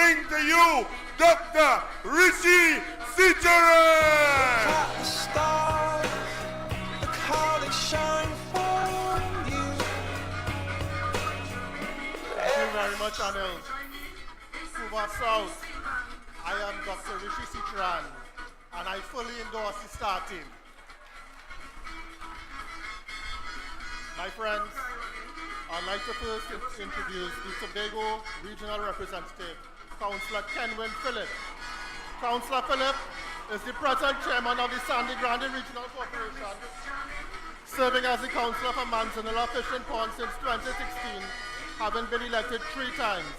bring to you Dr. Rishi Teir. Thank you very much, Anil. Cuba South, I am Dr. Rishi Teir, and I fully endorse the STAR team. My friends, I'd like to first introduce the Tobago Regional Representative, Councillor Kenwin Phillip. Councillor Phillip is the present chairman of the Sandy Grande Regional Corporation, serving as the councillor for Manzanilla Fishing Pond since 2016, having been elected 3 times.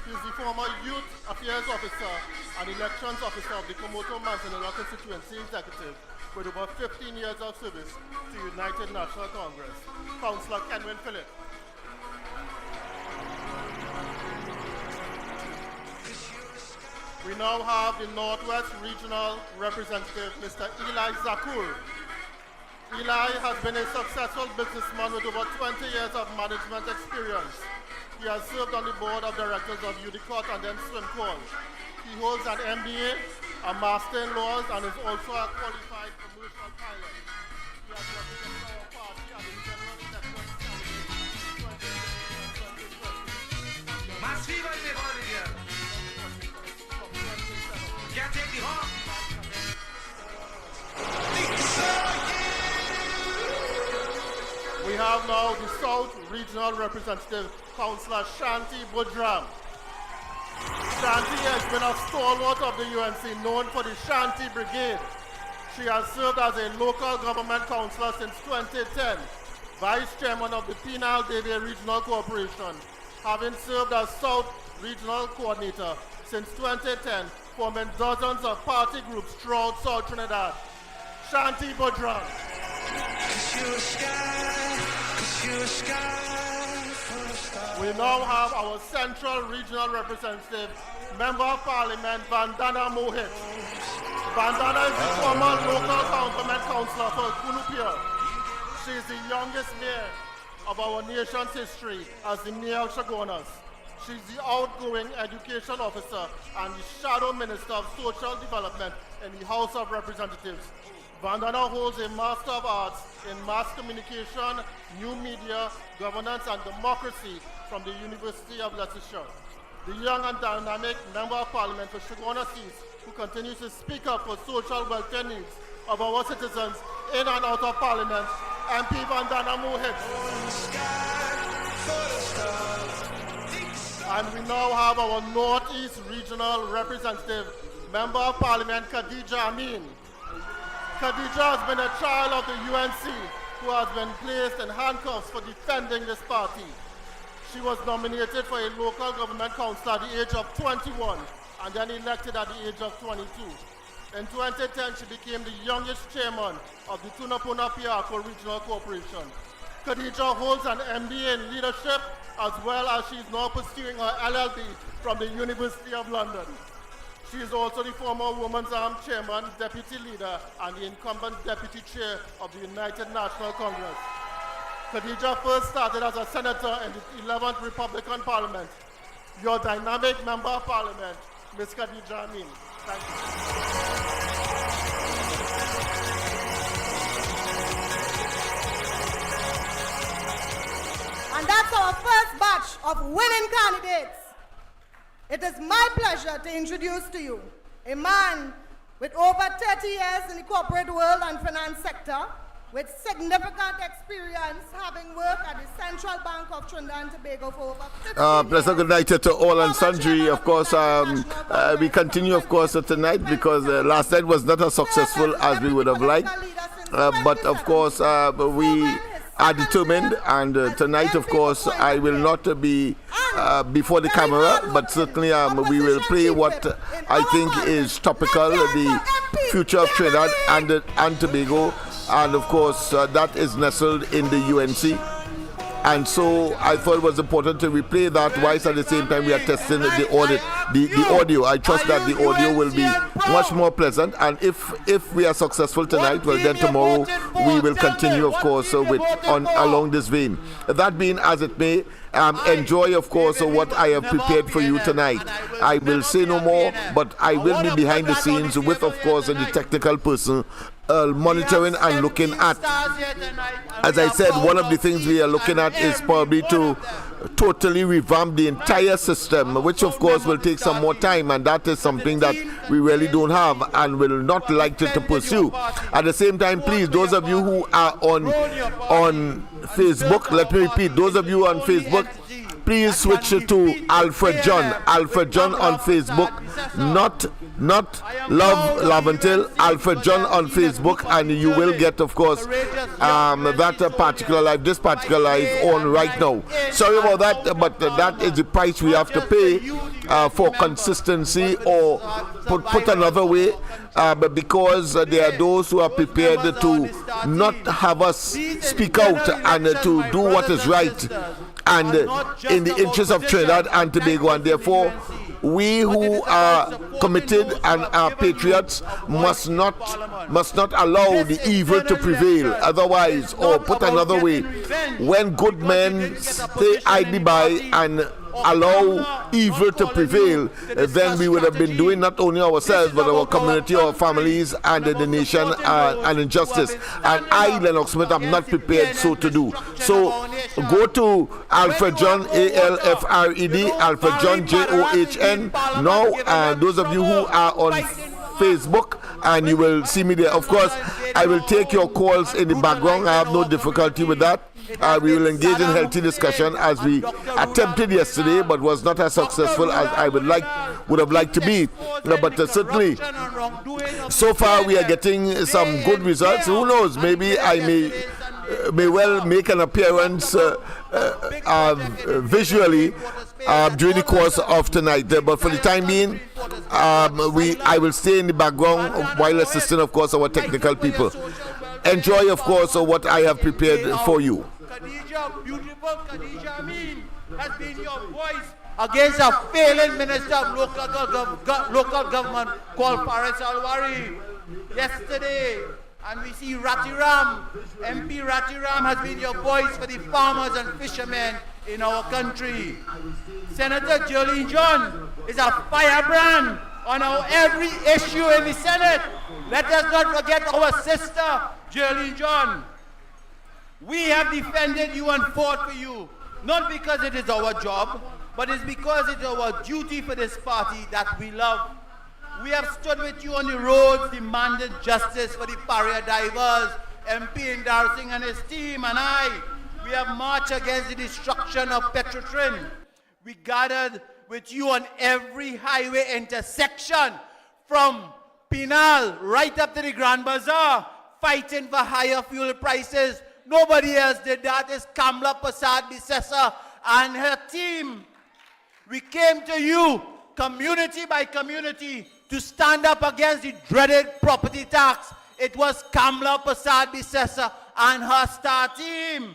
He is the former Youth Affairs Officer and Elections Officer of the Komoto Manzanilla Constituency Executive, with over 15 years of service to United National Congress. Councillor Kenwin Phillip. We now have the Northwest Regional Representative, Mr. Eli Zakur. Eli has been a successful businessman with over 20 years of management experience. He has served on the board of directors of Udicott and then Swimcall. He holds an MBA, a Master in Laws, and is also a qualified commercial pilot. He has represented our party at the general election Can't take the hawk. We have now the South Regional Representative, Councillor Shanti Budram. Shanti has been a stalwart of the UNC, known for the Shanti Brigade. She has served as a local government councillor since 2010, vice chairman of the Penal Davie Regional Corporation, having served as South Regional Coordinator since 2010, forming dozens of party groups throughout South Trinidad. Shanti Budram. We now have our Central Regional Representative, Member of Parliament, Vandana Mohit. Vandana is the former local government councillor for Kunupia. She is the youngest mayor of our nation's history as the Mayor of Chaguanas. She is the outgoing education officer and the shadow minister of social development in the House of Representatives. Vandana holds a Master of Arts in Mass Communication, New Media, Governance and Democracy from the University of Leicestershire. The young and dynamic Member of Parliament for Chaguanas East, who continues to speak up for social welfare needs of our citizens in and out of Parliament, MP Vandana Mohit. And we now have our Northeast Regional Representative, Member of Parliament Khadija Amin. Khadija has been a child of the UNC who has been placed in handcuffs for defending this party. She was nominated for a local government council at the age of 21 and then elected at the age of 22. In 2010, she became the youngest chairman of the Tunapuna Piako Regional Corporation. Khadija holds an MBA in leadership as well as she is now pursuing her LLB from the University of London. She is also the former Women's Arm Chairman, Deputy Leader, and the incumbent Deputy Chair of the United National Congress. Khadija first started as a senator in the 11th Republican Parliament. Your dynamic Member of Parliament, Ms. Khadija Amin. Thank you. And that's our first batch of winning candidates. It is my pleasure to introduce to you a man with over 30 years in the corporate world and finance sector, with significant experience having worked at the Central Bank of Trinidad and Tobago for over 50 years. Pleasant good night to all and sundry. Of course, we continue, of course, tonight because last night was not as successful as we would have liked. But, of course, we are determined, and tonight, of course, I will not be before the camera, but certainly we will play what I think is topical, the future of Trinidad and Tobago, and of course that is nestled in the UNC. And so I thought it was important to replay that whilst at the same time we are testing the audio. I trust that the audio will be much more pleasant, and if we are successful tonight, well then tomorrow we will continue, of course, along this vein. That being as it may, enjoy, of course, what I have prepared for you tonight. I will say no more, but I will be behind the scenes with, of course, the technical person monitoring and looking at. As I said, one of the things we are looking at is probably to totally revamp the entire system, which of course will take some more time, and that is something that we really don't have and will not like to pursue. At the same time, please, those of you who are on Facebook, let me repeat, those of you on Facebook, please switch to Alfred John on Facebook, not Love Laventil, Alfred John on Facebook, and you will get, of course, that particular live, this particular live on right now. Sorry about that, but that is the price we have to pay for consistency, or put another way, but because there are those who are prepared to not have us speak out and to do what is right and in the interest of Trinidad and Tobago, and therefore we who are committed and are patriots must not allow the evil to prevail. Otherwise, or put another way, when good men stay idly by and allow evil to prevail, then we would have been doing not only ourselves but our community, our families, and the nation an injustice. And I, Lennox Smith, am not prepared so to do. So go to Alfred John, ALFRED, Alfred John, JOHN now, and those of you who are on Facebook, and you will see me there. Of course, I will take your calls in the background. I have no difficulty with that. We will engage in healthy discussion as we attempted yesterday, but was not as successful as I would have liked to be. But certainly, so far we are getting some good results. Who knows? Maybe I may well make an appearance visually during the course of tonight. But for the time being, I will stay in the background while assisting, of course, our technical people. Enjoy, of course, what I have prepared for you. Khadija, beautiful Khadija Amin, has been your voice against a failing minister of local government called Faris Alwari yesterday. And we see Ratiram, MP Ratiram has been your voice for the farmers and fishermen in our country. Senator Jolene John is a firebrand on every issue in the Senate. Let us not forget our sister, Jolene John. We have defended you and fought for you, not because it is our job, but it's because it is our duty for this party that we love. We have stood with you on the roads, demanding justice for the barrier divers, MP Indar Singh and his team, and I. We have marched against the destruction of Petrotrin. We gathered with you on every highway intersection, from Pinal right up to the Grand Bazaar, fighting for higher fuel prices. Nobody else did that. It's Kamla Prasad Bisesa and her team. We came to you, community by community, to stand up against the dreaded property tax. It was Kamla Prasad Bisesa and her star team,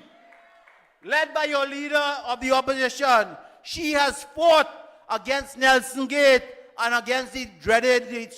led by your leader of the opposition. She has fought against Nelson Gate and against the dreaded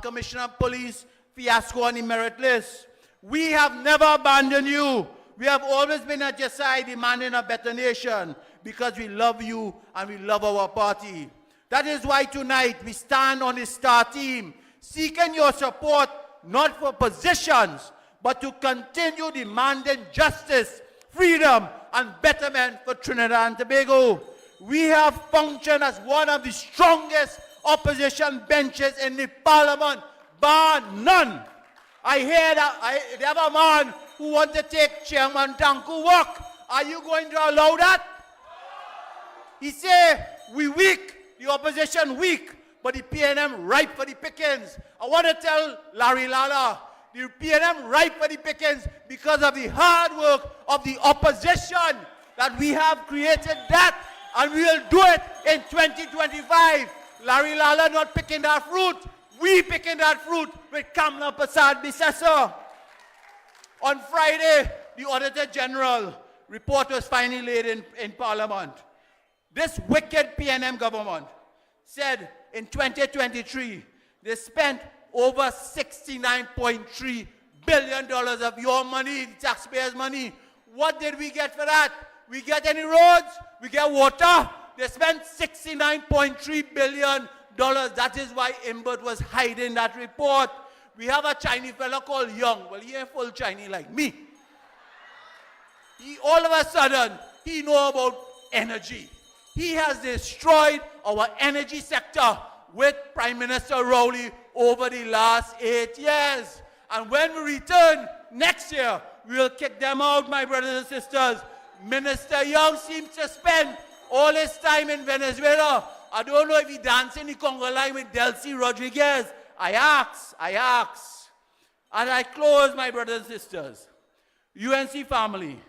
Commissioner of Police fiasco on the merit list. We have never abandoned you. We have always been at your side, demanding a better nation, because we love you and we love our party. That is why tonight we stand on the star team, seeking your support, not for positions, but to continue demanding justice, freedom, and betterment for Trinidad and Tobago. We have functioned as one of the strongest opposition benches in the parliament, bar none. I hear that the other man who wants to take Chairman Tanku work. Are you going to allow that? He say we weak, the opposition weak, but the PNM ripe for the pickings. I want to tell Larry Lala, the PNM ripe for the pickings because of the hard work of the opposition, that we have created that, and we will do it in 2025. Larry Lala not picking that fruit. We picking that fruit with Kamla Prasad Bisesa. On Friday, the Auditor General report was finally laid in Parliament. This wicked PNM government said in 2023, they spent over $69.3 billion of your money, the taxpayers' money. What did we get for that? We get any roads? We get water? They spent $69.3 billion. That is why Imbert was hiding that report. We have a Chinese fellow called Young. Well, he ain't full Chinese like me. All of a sudden, he know about energy. He has destroyed our energy sector with Prime Minister Rowley over the last 8 years. And when we return next year, we will kick them out, my brothers and sisters. Minister Young seems to spend all his time in Venezuela. I don't know if he dancing the Congo line with Delcy Rodriguez. I ask. And I close, my brothers and sisters. UNC family,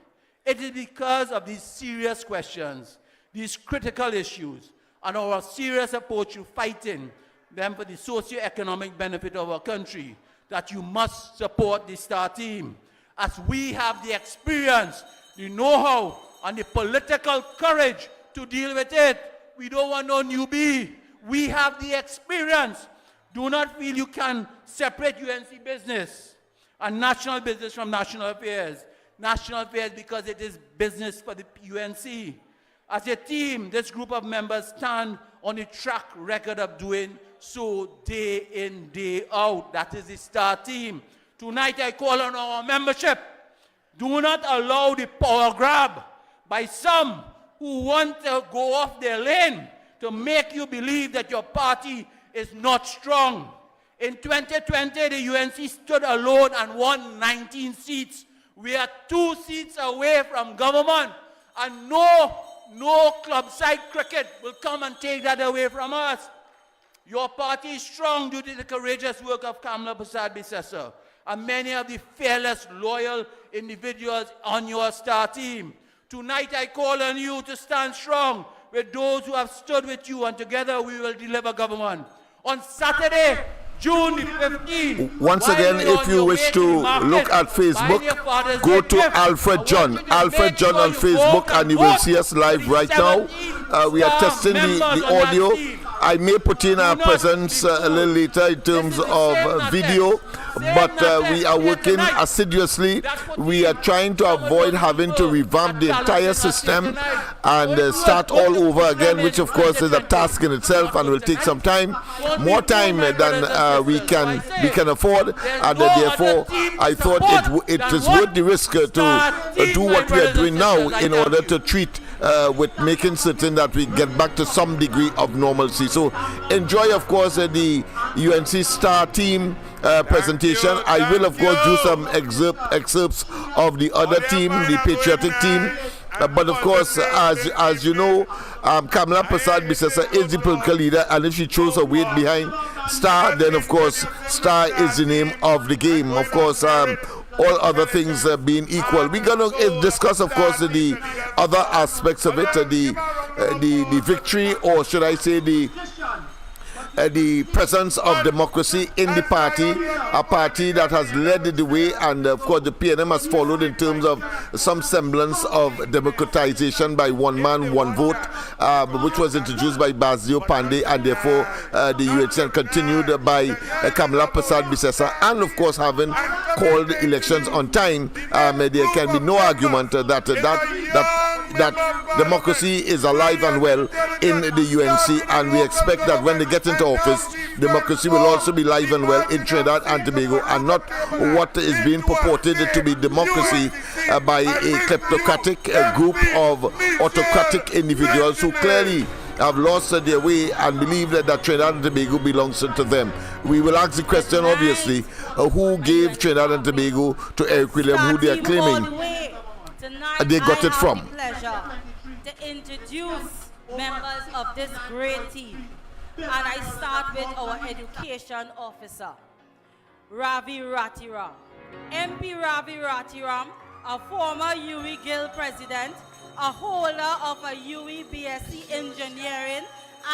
it is because of these serious questions, these critical issues, and our serious approach to fighting them for the socio-economic benefit of our country that you must support the STAR team. As we have the experience, the know-how, and the political courage to deal with it. We don't want no newbie. We have the experience. Do not feel you can separate UNC business and national business from national affairs. National affairs because it is business for the UNC. As a team, this group of members stand on a track record of doing so day in, day out. That is the STAR team. Tonight I call on our membership. Do not allow the power grab by some who want to go off their lane to make you believe that your party is not strong. In 2020, the UNC stood alone and won 19 seats. We are 2 seats away from government, and no club-side cricket will come and take that away from us. Your party is strong due to the courageous work of Kamla Prasad-Bissessar and many of the fearless, loyal individuals on your STAR team. Tonight I call on you to stand strong with those who have stood with you, and together we will deliver government. On Saturday, June the 15th. Once again, if you wish to look at Facebook, go to Alfred John on Facebook, and you will see us live right now. We are testing the audio. I may put in our presence a little later in terms of video, but we are working assiduously. We are trying to avoid having to revamp the entire system and start all over again, which of course is a task in itself and will take some time, more time than we can afford, and therefore I thought it is worth the risk to do what we are doing now in order to treat with making certain that we get back to some degree of normalcy. So enjoy, of course, the UNC STAR team presentation. I will, of course, do some excerpts of the other team, the patriotic team. But of course, as you know, Kamla Prasad-Bissessar is the political leader, and if she chose her weight behind STAR, then of course STAR is the name of the game. Of course, all other things being equal, we're going to discuss, of course, the other aspects of it, the victory, or should I say the presence of democracy in the party, a party that has led the way, and of course the PNM has followed in terms of some semblance of democratization by one man, one vote, which was introduced by Basil Pandey, and therefore the UHN continued by Kamla Prasad-Bissessar, and of course having called elections on time. There can be no argument that democracy is alive and well in the UNC, and we expect that when they get into office, democracy will also be alive and well in Trinidad and Tobago, and not what is being purported to be democracy by a kleptocratic group of autocratic individuals who clearly have lost their way and believe that Trinidad and Tobago belongs to them. We will ask the question, obviously, who gave Trinidad and Tobago to Eric William, who they are claiming they got it from. Pleasure to introduce members of this great team, and I start with our education officer, Ravi Ratiram. MP Ravi Ratiram, a former UE Guild president, a holder of a UE BSc Engineering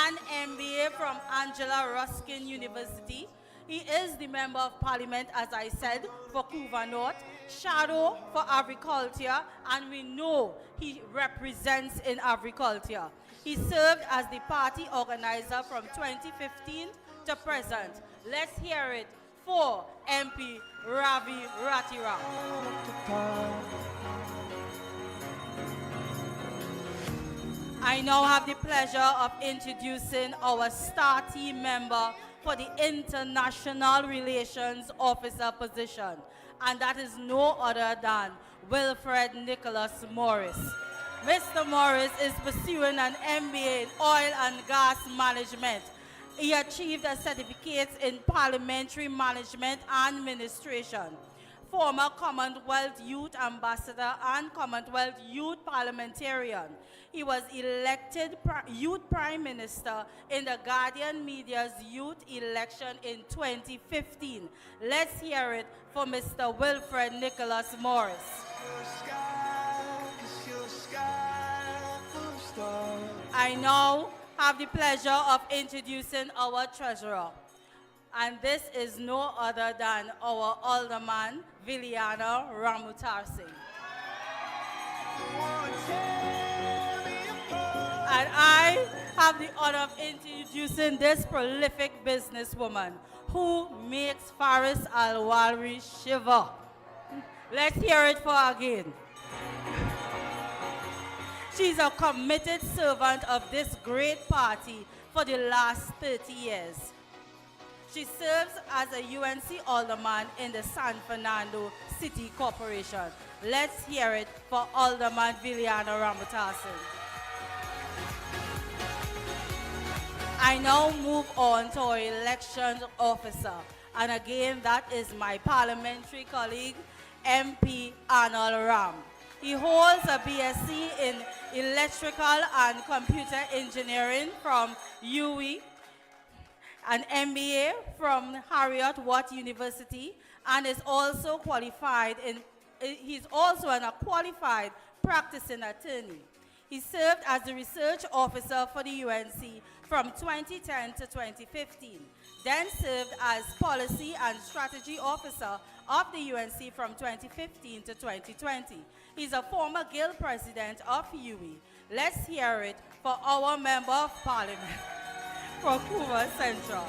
and MBA from Angela Ruskin University, He is the Member of Parliament, as I said, for Couva North, Shadow for Agriculture, and we know he represents in agriculture. He served as the party organizer from 2015 to present. Let's hear it for MP Ravi Ratira. I now have the pleasure of introducing our star team member for the International Relations Officer position, and that is no other than Wilfred Nicholas Morris. Mr. Morris is pursuing an MBA in Oil and Gas Management. He achieved a certificate in Parliamentary Management and Administration. Former Commonwealth Youth Ambassador and Commonwealth Youth Parliamentarian. He was elected Youth Prime Minister in the Guardian Media's youth election in 2015. Let's hear it for Mr. Wilfred Nicholas Morris. I now have the pleasure of introducing our treasurer. And this is no other than our alderman, Viliana Ramutarsing. And I have the honor of introducing this prolific businesswoman who makes Faris Al-Walri shiver. Let's hear it for her again. She's a committed servant of this great party for the last 30 years. She serves as a UNC alderman in the San Fernando City Corporation. Let's hear it for Alderman Viliana Ramutarsing. I now move on to our election officer. And again, that is my parliamentary colleague, MP Arnold Ram. He holds a BSc in Electrical and Computer Engineering from UWI, an MBA from Harriet Watt University, and is also qualified he's also a qualified practicing attorney. He served as the research officer for the UNC from 2010 to 2015, then served as policy and strategy officer of the UNC from 2015 to 2020. He's a former guild president of UWI. Let's hear it for our Member of Parliament for Couva Central.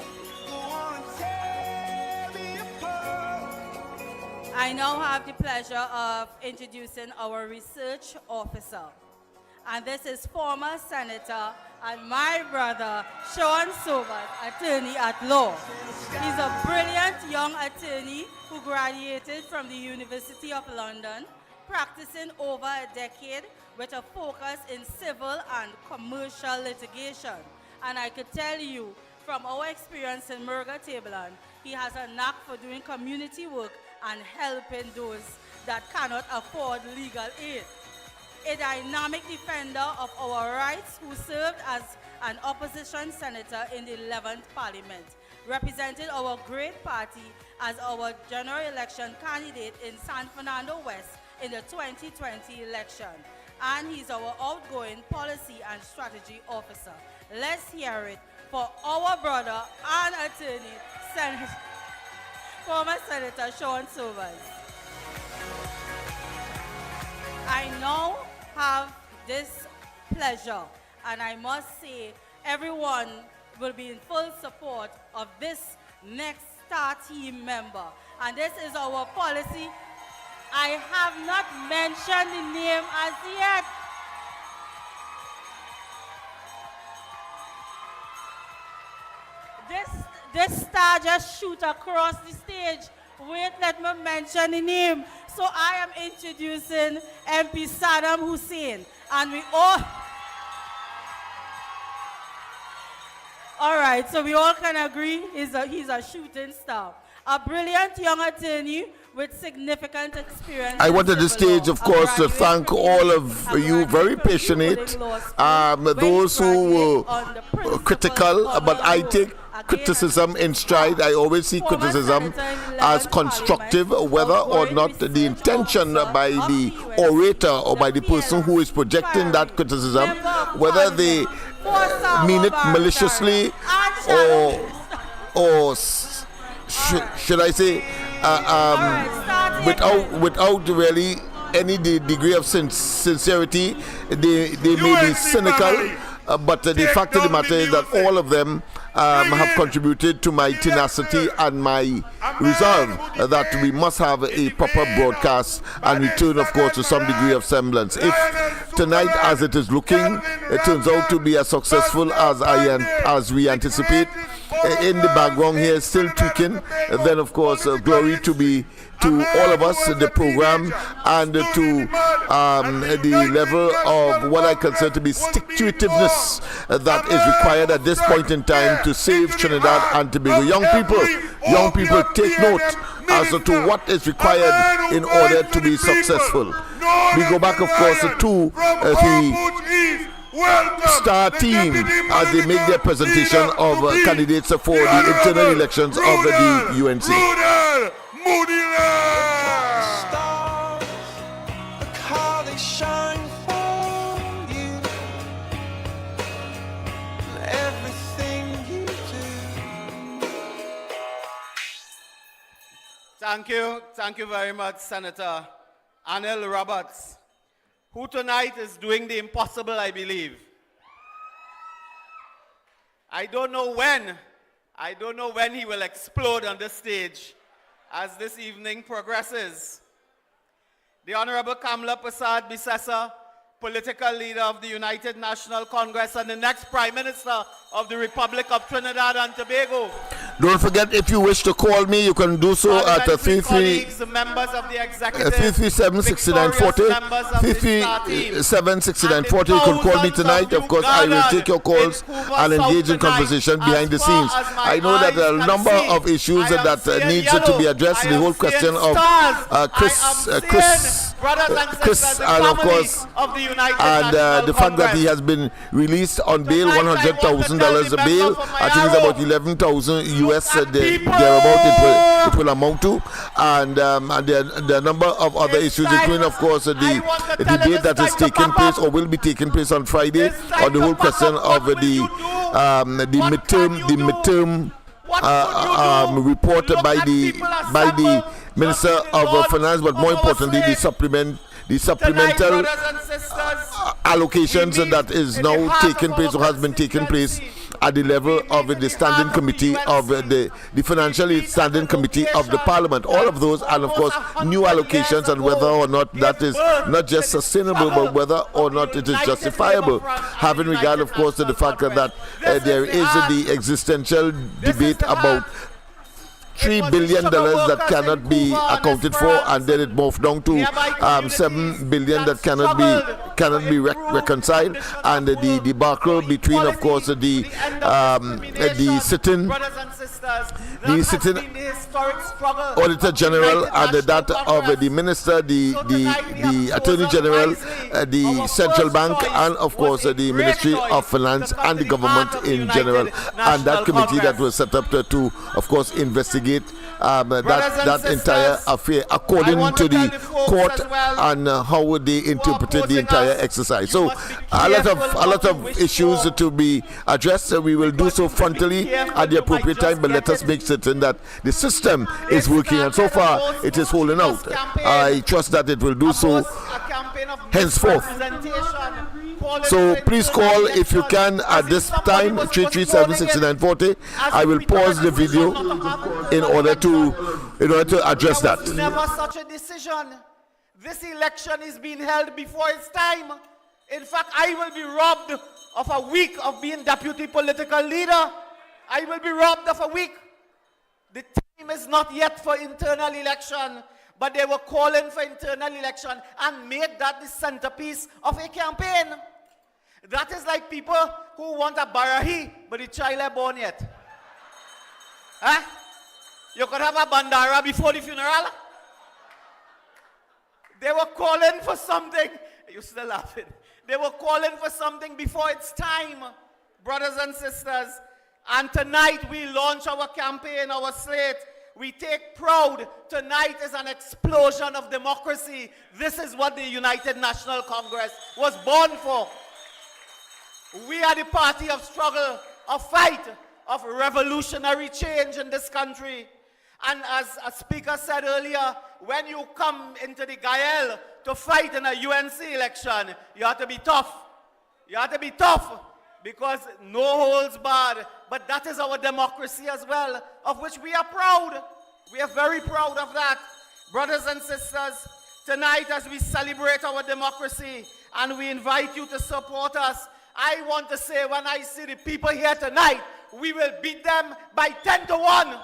I now have the pleasure of introducing our research officer. And this is former Senator and my brother, Sean Sobers, attorney at law. He's a brilliant young attorney who graduated from the University of London, practicing over a decade with a focus in civil and commercial litigation. And I could tell you from our experience in Murga Tableland, he has a knack for doing community work and helping those that cannot afford legal aid. A dynamic defender of our rights who served as an opposition senator in the 11th Parliament, represented our great party as our general election candidate in San Fernando West in the 2020 election. And he's our outgoing policy and strategy officer. Let's hear it for our brother and attorney, former Senator Sean Sobers. I now have this pleasure, and I must say everyone will be in full support of this next star team member. And this is our policy. I have not mentioned the name as yet. This star just shoot across the stage. Wait, let me mention the name. So I am introducing MP Saddam Hussein. And we all right, so we all can agree he's a shooting star. A brilliant young attorney with significant experience. I want at this stage, of course, to thank all of you, very passionate, those who were critical, but I take criticism in stride. I always see criticism as constructive, whether or not the intention by the orator or by the person who is projecting that criticism, whether they mean it maliciously or should I say, without really any degree of sincerity, they may be cynical, but the fact of the matter is that all of them have contributed to my tenacity and my resolve that we must have a proper broadcast and return, of course, to some degree of semblance. If tonight, as it is looking, it turns out to be as successful as we anticipate, in the background here still tweaking, then of course glory to all of us, the program, and to the level of what I consider to be stick-to-itiveness that is required at this point in time to save Trinidad and Tobago. Young people, take note as to what is required in order to be successful. We go back, of course, to the star team as they make their presentation of candidates for the internal elections of the UNC. Stars, look how they shine for you. Everything you do. Thank you very much, Senator Anil Roberts, who tonight is doing the impossible, I believe. I don't know when he will explode on the stage as this evening progresses. The Honorable Kamla Prasad Bisesa, political leader of the United National Congress and the next Prime Minister of the Republic of Trinidad and Tobago. Don't forget, if you wish to call me, you can do so at 337-6940. 337-6940. You can call me tonight. Of course, I will take your calls and engage in conversation behind the scenes. I know that there are a number of issues that needs to be addressed. The whole question of Chris, and of course, and the fact that he has been released on bail, $100,000 bail. I think it's about 11,000 US thereabout it will amount to, and there are a number of other issues, including, of course, the debate that is taking place or will be taking place on Friday on the whole question of the midterm report by the Minister of Finance, but more importantly, the supplemental allocations that is now taking place or has been taking place at the level of the standing committee of the financial standing committee of the parliament. All of those, and of course new allocations, and whether or not that is not just sustainable but whether or not it is justifiable, having regard, of course, to the fact that there is the existential debate about $3 billion that cannot be accounted for, and then it morphed down to $7 billion that cannot be reconciled, and the debacle between, of course, the sitting Auditor General and that of the Minister, the Attorney General, the Central Bank, and of course the Ministry of Finance and the government in general, and that committee that was set up to of course investigate that entire affair according to the court and how they interpreted the entire exercise. So a lot of issues to be addressed. We will do so frontally at the appropriate time, but let us make certain that the system is working, and so far it is holding out. I trust that it will do so henceforth. So please call if you can at this time, 337-6940. I will pause the video in order to address that. Never such a decision. This election is being held before its time. In fact, I will be robbed of a week of being deputy political leader. I will be robbed of a week. The time is not yet for internal election, but they were calling for internal election and made that the centerpiece of a campaign. That is like people who want a barahi, but the child is born yet. Huh? You could have a bandara before the funeral. They were calling for something. You're still laughing. They were calling for something before its time, brothers and sisters. And tonight we launch our campaign, our slate. We take proud. Tonight is an explosion of democracy. This is what the United National Congress was born for. We are the party of struggle, of fight, of revolutionary change in this country. And as a speaker said earlier, when you come into the Gael to fight in a UNC election, you have to be tough. You have to be tough because no holds barred. But that is our democracy as well, of which we are proud. We are very proud of that. Brothers and sisters, tonight as we celebrate our democracy and we invite you to support us, I want to say when I see the people here tonight, we will beat them by 10-1.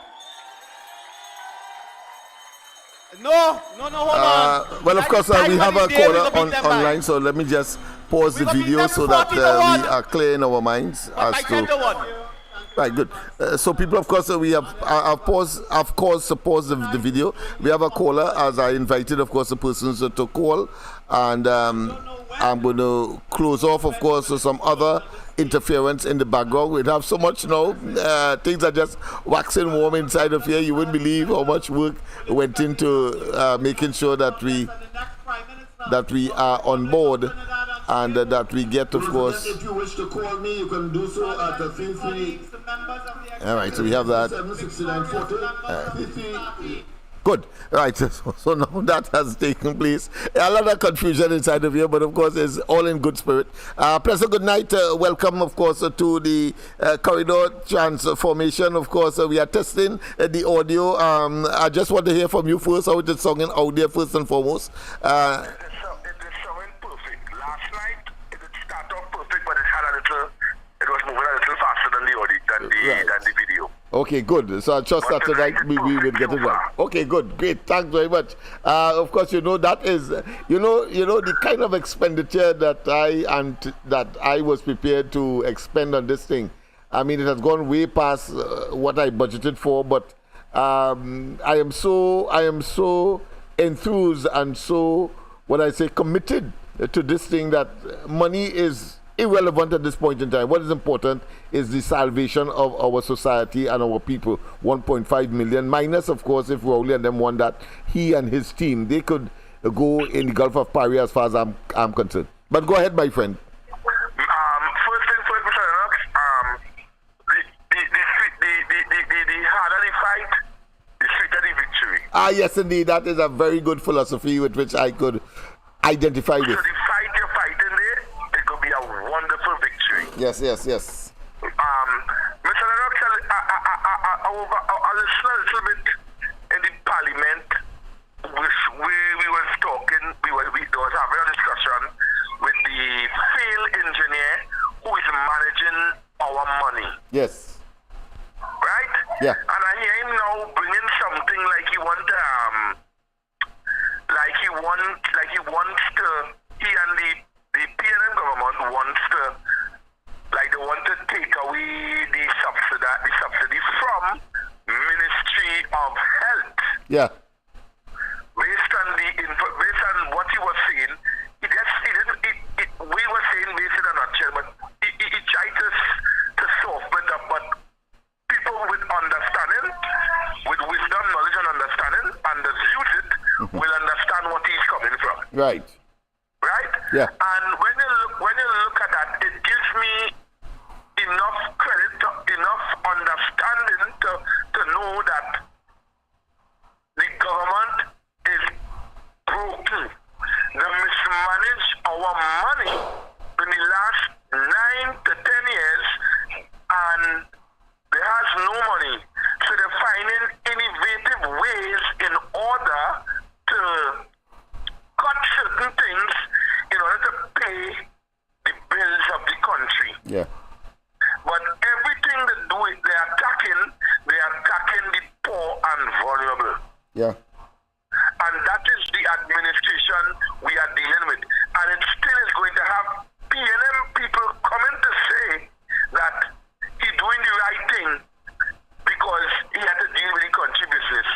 No, hold on. Well, of course, we have a caller online, so let me just pause the video so that we are clear in our minds as to. Right, good. So, people, of course, we have pause the video. We have a caller, as I invited, of course, the persons to call, and I'm going to close off, of course, to some other interference in the background. We have so much now. Things are just waxing warm inside of here. You wouldn't believe how much work went into making sure that we are on board and that we get, of course. If you wish to call me, you can do so at the feel free. All right, so we have that. Good. Right. So now that has taken place. A lot of confusion inside of here, but of course it's all in good spirit. Pleasant good night. Welcome, of course, to the corridor transformation. Of course, we are testing the audio. I just want to hear from you first. How it is sounding out there first and foremost. It is sounding perfect. Last night it did start off perfect, but it was moving a little faster than the audio, than the video. Okay, good. So I trust that tonight we will get it right. Okay, good, great. Thanks very much. Of course, that is, the kind of expenditure that I was prepared to expend on this thing. I mean, it has gone way past what I budgeted for, but I am so enthused and so, committed to this thing that money is irrelevant at this point in time. What is important is the salvation of our society and our people. 1.5 million, minus, of course, if Rowley and them want that, he and his team, they could go in the Gulf of Paris as far as I'm concerned. But go ahead, my friend. First thing first, Mr. Lennox, the harder the fight, the sweeter the victory. Yes, indeed. That is a very good philosophy with which I could identify with. So the fight you're fighting there, it could be a wonderful victory. Yes. Mr. Lennox, I'll listen a little bit in the parliament, which we was talking, we was having a discussion with the field engineer who is managing our money. Yes. Right? Yeah. And I hear him now bringing something like he wants to, he and the PNM government wants to, like they want to take away the subsidy from Ministry of Health. Yeah. Based on what he was saying, we were saying based in a nutshell, but he tried to soften it up, but people with understanding, with wisdom, knowledge and understanding, and that use it, will understand what he's coming from. Right. Right? Yeah. And when you look at that, it gives me enough credit, enough understanding to know that the government is broken. They mismanage our money in the last 9 to 10 years, and there has no money. So they're finding innovative ways in order to cut certain things in order to pay the bills of the country. Yeah. But everything they do, they are attacking the poor and vulnerable. Yeah. And that is the administration we are dealing with. And it still is going to have PNM people coming to say that he's doing the right thing because he had to deal with the country business.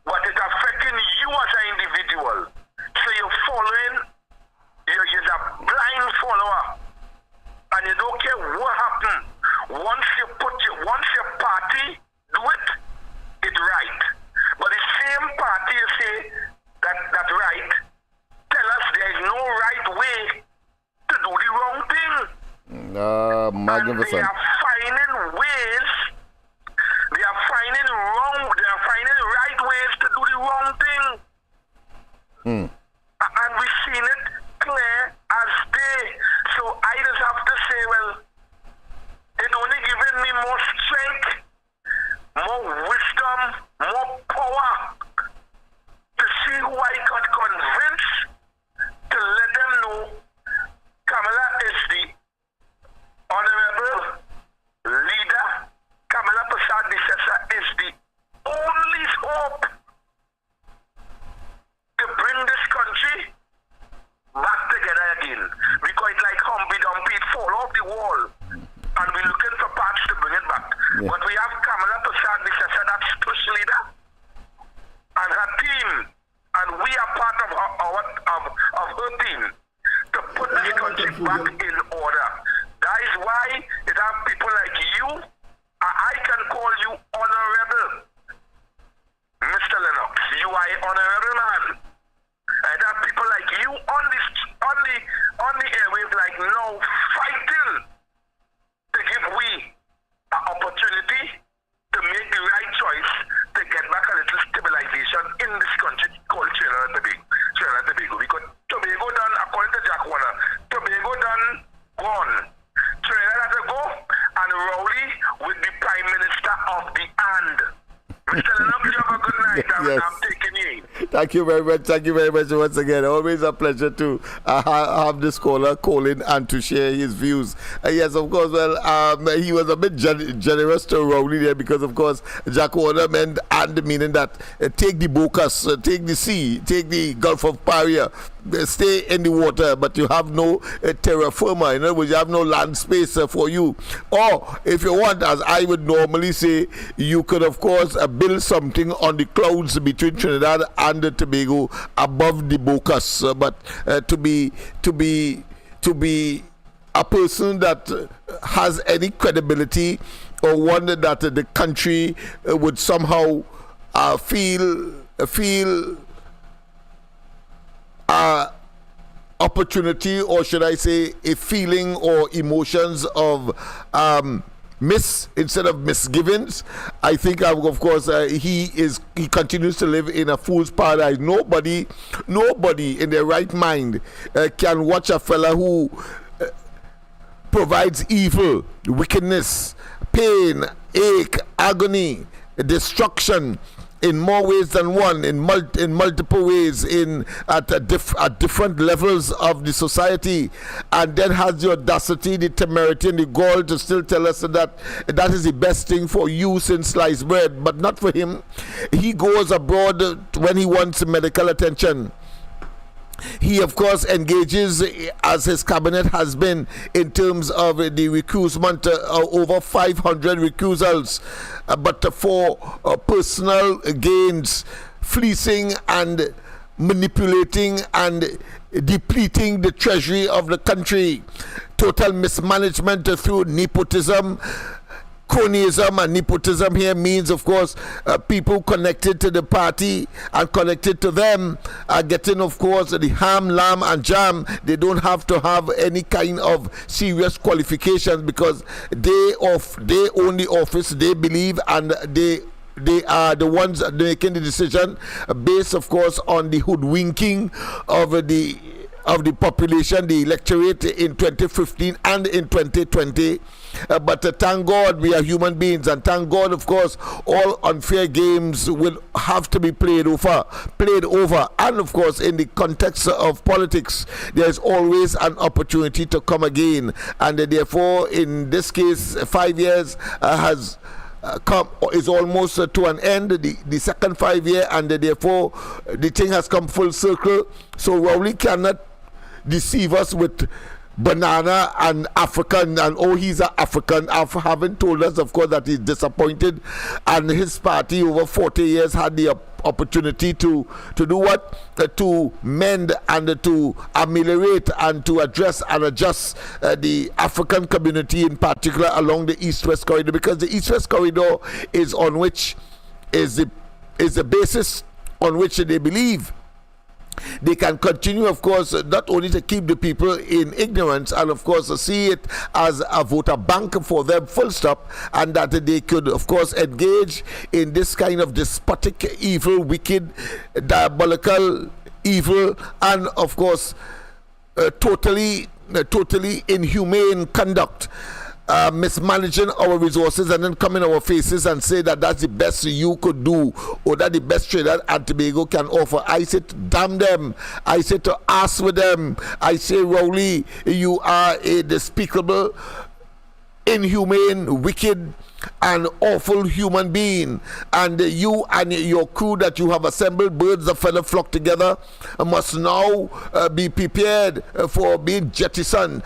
But it's affecting you as an individual. So you're following, you're a blind follower. And you don't care what happens. Once your party do it, it's right. But the same party you say that's right, tell us there is no right way to do the wrong thing. Magnificent. And they are finding ways, they are finding of her team to put this country back in order. That is why it have people like you. I can call you honorable, Mr. Lennox. You are an honorable man. And there are people like you on the airwaves like now fighting to give we an opportunity to make the right choice to get back a little stabilization in this country called Trinidad and Tobago. Because Tobago done, according to Jack Warner, Tobago done gone. Trinidad has to go, and Rowley will be Prime Minister of the and. Mr. Lennox, you have a good night. Yes. I'm taking you in. Thank you very much. Thank you very much once again. Always a pleasure to have this caller call in and to share his views. Yes, of course. Well, he was a bit generous to Rowley there because, of course, Jack Warner meant and meaning that take the Bocas, take the sea, take the Gulf of Paria, stay in the water, but you have no terra firma. In other words, you have no land space for you. Or if you want, as I would normally say, you could, of course, build something on the clouds between Trinidad and Tobago above the Bocas. But to be a person that has any credibility or one that the country would somehow feel opportunity, or should I say a feeling or emotions of instead of misgivings. I think of course he continues to live in a fool's paradise. Nobody in their right mind can watch a fella who provides evil, wickedness, pain, ache, agony, destruction in more ways than one, in multiple ways, at different levels of the society, and then has the audacity, the temerity, and the gall to still tell us that is the best thing for you since sliced bread, but not for him. He goes abroad when he wants medical attention. He, of course, engages, as his cabinet has been, in terms of the recusement, over 500 recusals, but for personal gains, fleecing and manipulating and depleting the treasury of the country, total mismanagement through nepotism. Cronyism and nepotism here means, of course, people connected to the party and connected to them are getting, of course, the ham, lamb, and jam. They don't have to have any kind of serious qualifications because they own the office, they believe, and they are the ones making the decision based, of course, on the hoodwinking of the population, the electorate in 2015 and in 2020. But thank God we are human beings, and thank God, of course, all unfair games will have to be played over. And of course, in the context of politics, there is always an opportunity to come again. And therefore, in this case, 5 years is almost to an end, the second 5 year, and therefore the thing has come full circle. So Rowley cannot deceive us with banana and African, and he's an African, having told us, of course, that he's disappointed, and his party over 40 years had the opportunity to do what? To mend and to ameliorate and to address and adjust the African community in particular along the East-West corridor, because the East-West corridor is the basis on which they believe they can continue, of course, not only to keep the people in ignorance and, of course, see it as a voter bank for them, full stop, and that they could, of course, engage in this kind of despotic, evil, wicked, diabolical, evil, and, of course, totally inhumane conduct. Mismanaging our resources and then come in our faces and say that that's the best you could do, or that the best Trinidad and Tobago can offer. I say to damn them. I say to ask with them. I say, Rowley, you are a despicable, inhumane, wicked, and awful human being, and you and your crew that you have assembled, birds of feather flock together, must now be prepared for being jettisoned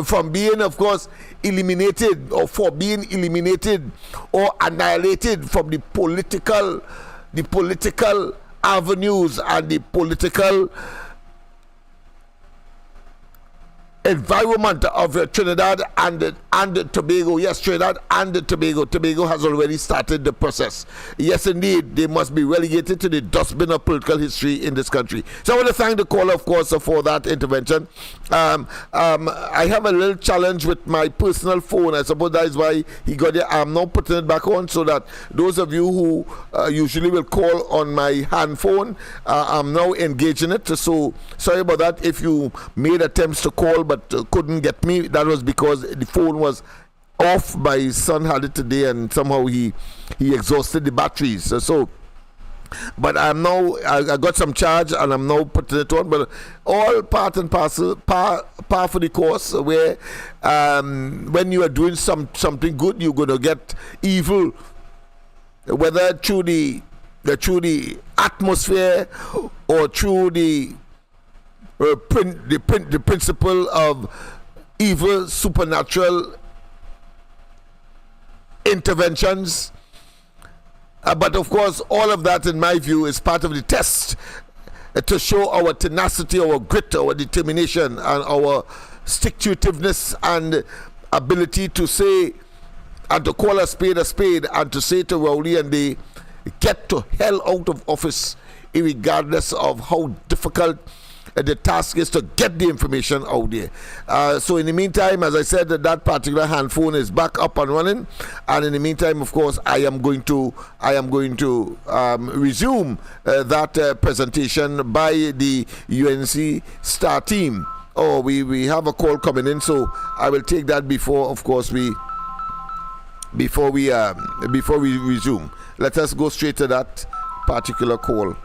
from being, of course, eliminated, or for being eliminated or annihilated from the political avenues and the political environment of Trinidad and Tobago. Yes, Trinidad and Tobago. Tobago has already started the process. Yes, indeed, they must be relegated to the dustbin of political history in this country. So I want to thank the caller, of course, for that intervention. I have a little challenge with my personal phone. I suppose that is why he got it. I'm now putting it back on so that those of you who usually will call on my hand phone, I'm now engaging it. So sorry about that. If you made attempts to call but couldn't get me, that was because the phone was off. My son had it today and somehow he exhausted the batteries. But I'm now, I got some charge and I'm now putting it on. But all part and parcel, par for the course, where when you are doing something good, you're going to get evil, whether through the atmosphere or through the principle of evil supernatural interventions. But of course, all of that, in my view, is part of the test to show our tenacity, our grit, our determination, and our stick-to-itiveness and ability to say and to call a spade, and to say to Rowley and they get to hell out of office, regardless of how difficult the task is to get the information out there. So in the meantime, as I said, that particular hand phone is back up and running, and in the meantime, of course, I am going to resume that presentation by the UNC Star team. Oh, we have a call coming in, so I will take that before we resume. Let us go straight to that particular call.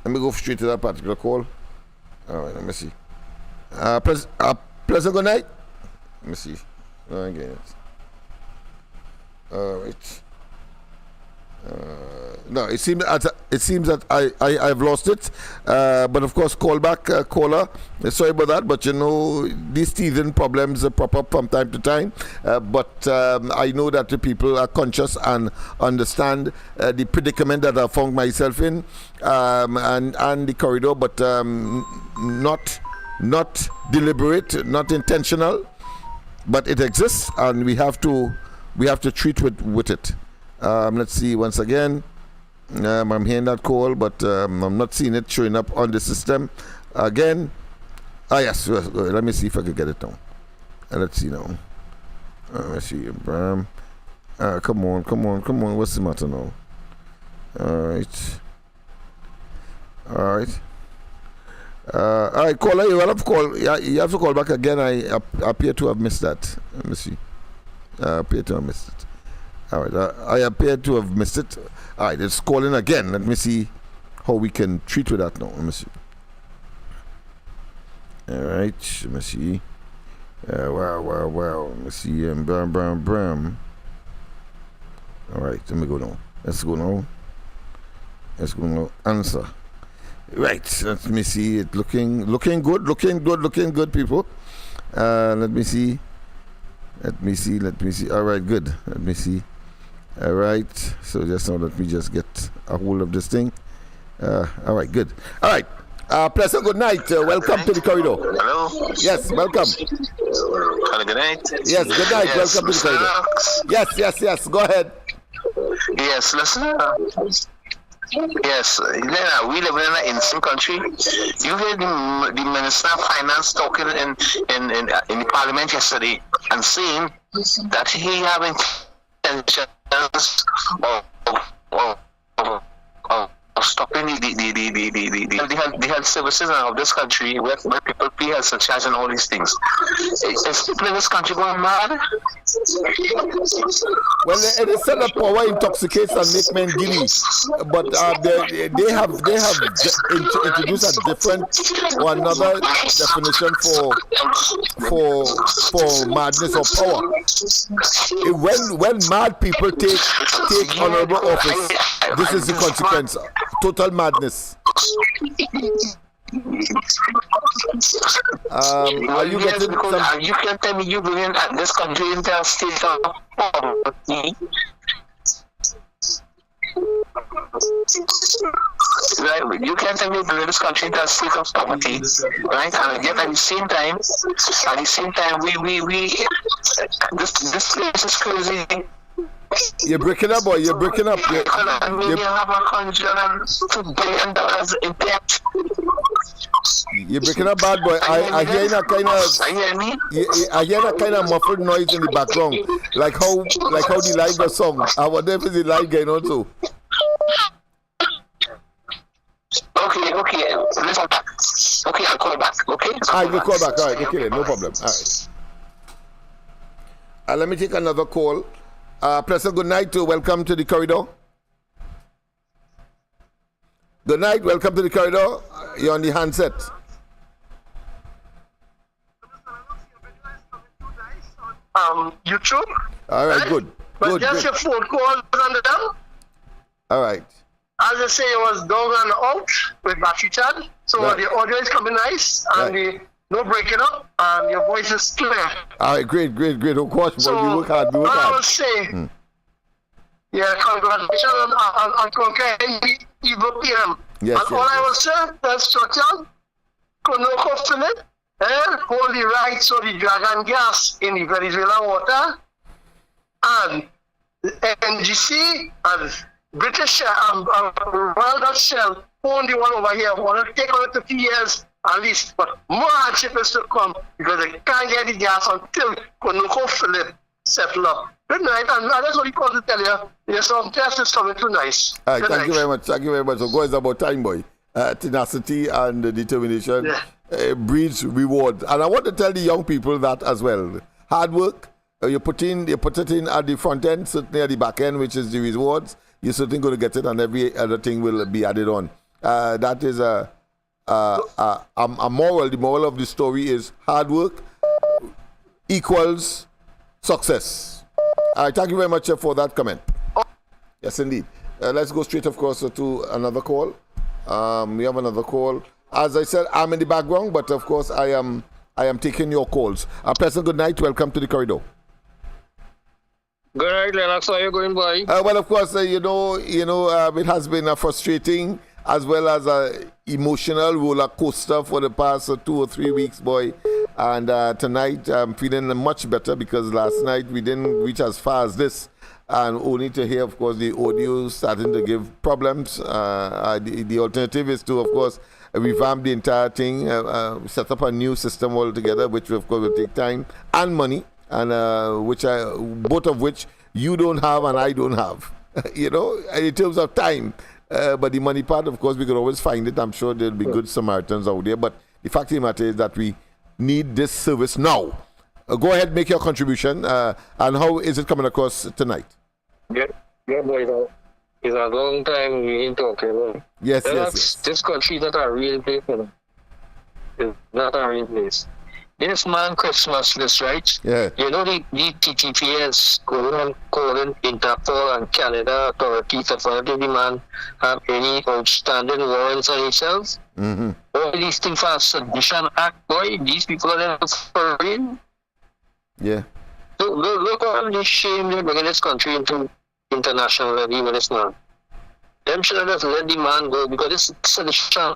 Let me go straight to that particular call. All right, let me see. Pleasant good night. Let me see. Oh, I get it. All right. No, it seems that I've lost it. But of course, call back, caller. Sorry about that, but you know, these teething problems pop up from time to time. But I know that the people are conscious and understand the predicament that I found myself in, and the corridor, but not deliberate, not intentional, but it exists, and we have to treat with it. Let's see once again. I'm hearing that call, but I'm not seeing it showing up on the system again. Yes, let me see if I can get it now. Let's see now. Let's see. Come on. What's the matter now? All right. Caller, you have to call. Yeah, you have to call back again. I appear to have missed that. Let me see. I appear to have missed it. All right, I appear to have missed it. All right, it's calling again. Let me see how we can treat with that now. Let me see. All right, let me see. Wow. Let me see. Bram. All right, let me go now. Let's go now. Answer. Right, let me see. It looking good, people. Let me see. All right, good. Let me see. All right, so just now let me just get a hold of this thing. All right, good. All right, pleasant good night. Welcome to the corridor. Hello? Yes, welcome. Hello, good night. Yes, good night. Yes, welcome to the corridor. Yes. Go ahead. Yes, listen. Yes, we live in an insane country. You heard the Minister of Finance talking in the Parliament yesterday and saying that he have intentions of stopping the health services of this country where people pay health surcharge and all these things. Is people in this country going mad? Well, it is said that power intoxicates and make men giddy, but they have introduced a different or another definition for madness or power. When mad people take honorable office, this is the consequence: total madness. Are you getting some? You can tell me you bring this country into a state of poverty. Right, you can't tell me that this country has state of poverty, right? And yet at the same time, we this place is crazy. You're breaking up, boy. You're breaking up. We have $102 billion in debt. You're breaking up, bad boy. I hear that kind of. You hear me? I hear that kind of muffled noise in the background, like how the light was sung. I wonder if it's the light going on too. Okay. Listen back. Okay, I'll call back. Okay. All right, you call back. All right, okay, no problem. All right. Let me take another call. Professor, good night. Welcome to the corridor. Good night. Welcome to the corridor. You're on the handset. YouTube. All right, good. But Good. just your phone call on the down. All right. As I say, it was down and out with battery charge. So Right. the audio is coming nice and no breaking up and your voice is clear. All right, great. Of course, So we work hard. what I would say, yeah, congratulations on conquering the evil PM. Yes, and all I will say, the instruction, Konoko Philip, hold the rights of the dragon gas in the Venezuela water, and the NGC and British Royal Dutch Shell own the one over here. Want to take on it 2 years at least, but more hardship is to come because they can't get the gas until Konoko Philip settle up. Good night, and that's what he called to tell you. There's some justice coming too nice. All right, Good thank night. you very much. So go, it's about time, boy. Tenacity and determination breeds reward. And I want to tell the young people that as well. Hard work, you put it in at the front end, certainly at the back end, which is the rewards. You're certainly going to get it, and every other thing will be added on. That is a moral. The moral of the story is hard work equals success. All right, thank you very much for that comment. Yes, indeed. Let's go straight, of course, to another call. We have another call. As I said, I'm in the background, but of course, I am taking your calls. President, good night. Welcome to the corridor. Good night, Lennox. How are you going, boy? Well, of course, it has been a frustrating as well as a emotional roller coaster for the past 2 or 3 weeks, boy. And tonight, I'm feeling much better because last night we didn't reach as far as this. And only to hear, of course, the audio starting to give problems. The alternative is to, of course, revamp the entire thing, set up a new system altogether, which, of course, will take time and money, and both of which you don't have and I don't have, in terms of time. But the money part, of course, we could always find it. I'm sure there'll be good Samaritans out there. But the fact of the matter is that we need this service now. Go ahead, make your contribution. And how is it coming across tonight? Yeah, boy. It's a long time we ain't talking. Yes. This country is not a real place. It's not a real place. This man Christmas list, right? Yeah. You know the TTPS calling Interpol and Canada authorities to find if the man have any outstanding warrants on himself. Mm-hmm. All these things for Sedition Act, boy. These people are there for real. Yeah. So look all this shame they're bringing this country into international levy with this man. Them should have just let the man go because this sedition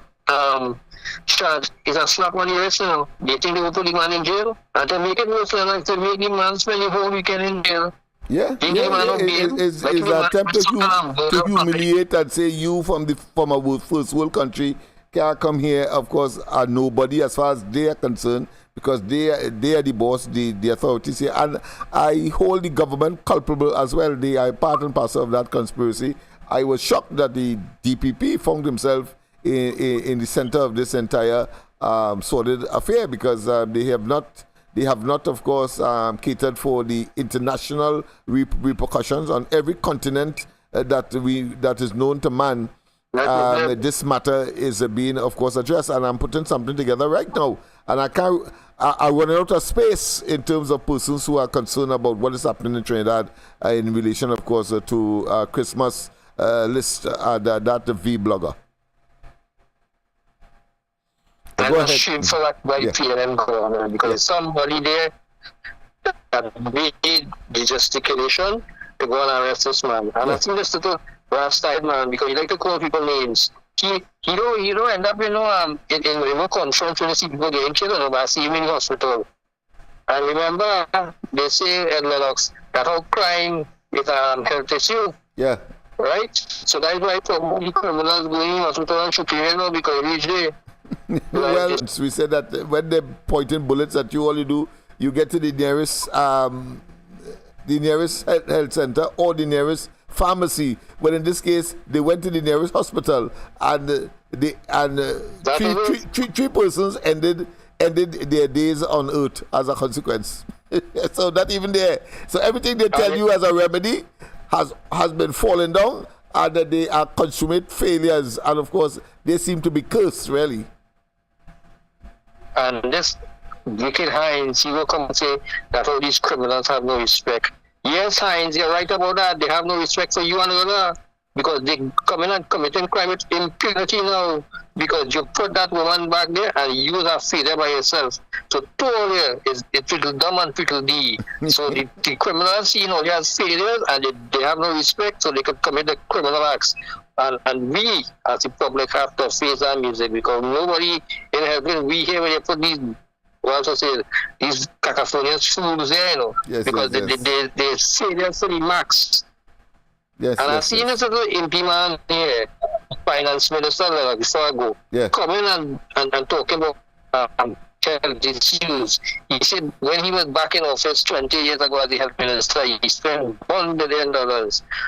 charge is a slap on the wrist now. They think they will put the man in jail and to make it worse, like to make the man spend the whole weekend in jail. It's an attempt to humiliate and say you from a first world country can't come here, of course, are nobody as far as they are concerned, because they are the boss, the authorities here. And I hold the government culpable as well. They are part and parcel of that conspiracy. I was shocked that the DPP found himself in the center of this entire sordid affair, because they have not, of course, catered for the international repercussions on every continent that is known to man. This matter is being, of course, addressed, and I'm putting something together right now. And I run out of space in terms of persons who are concerned about what is happening in Trinidad in relation, of course, to Christmas list, that V blogger. And it's shameful by PNM government, because somebody there that made the gesticulation to go and arrest this man. And I think this little Rasta man, because he like to call people names. He don't end up, in a conference when you see people getting killed, but I see him in the hospital. And remember, they say in Lennox that all crime is a health issue. Yeah. Right? So that's why probably criminals going in hospital and shooting because they reach there. Well, we said that when they're pointing bullets at you, all you do, you get to the nearest health center or the nearest pharmacy. But in this case, they went to the nearest hospital, and three persons ended their days on earth as a consequence. So not even there. So everything they tell you as a remedy has been falling down, and that they are consummate failures, and of course they seem to be cursed, really. And this wicked Hines, he will come and say that all these criminals have no respect. Yes, Hines, you're right about that. They have no respect for you and another, because they come in and committing crime with impunity now, because you put that woman back there and you are failure by yourself. So failure is trickle dumb and trickle D. So the criminals see all as failures, and they have no respect, so they can commit the criminal acts. And we, as the public, have to face our music, because nobody in heaven, we here when you put these, these cacophonious fools there, yes, because yes. they say they're for the max. Yes, and I've seen this little impy man here, finance minister, before I go, coming and talking about health issues. He said when he was back in office 20 years ago as the health minister, he spent $1 billion,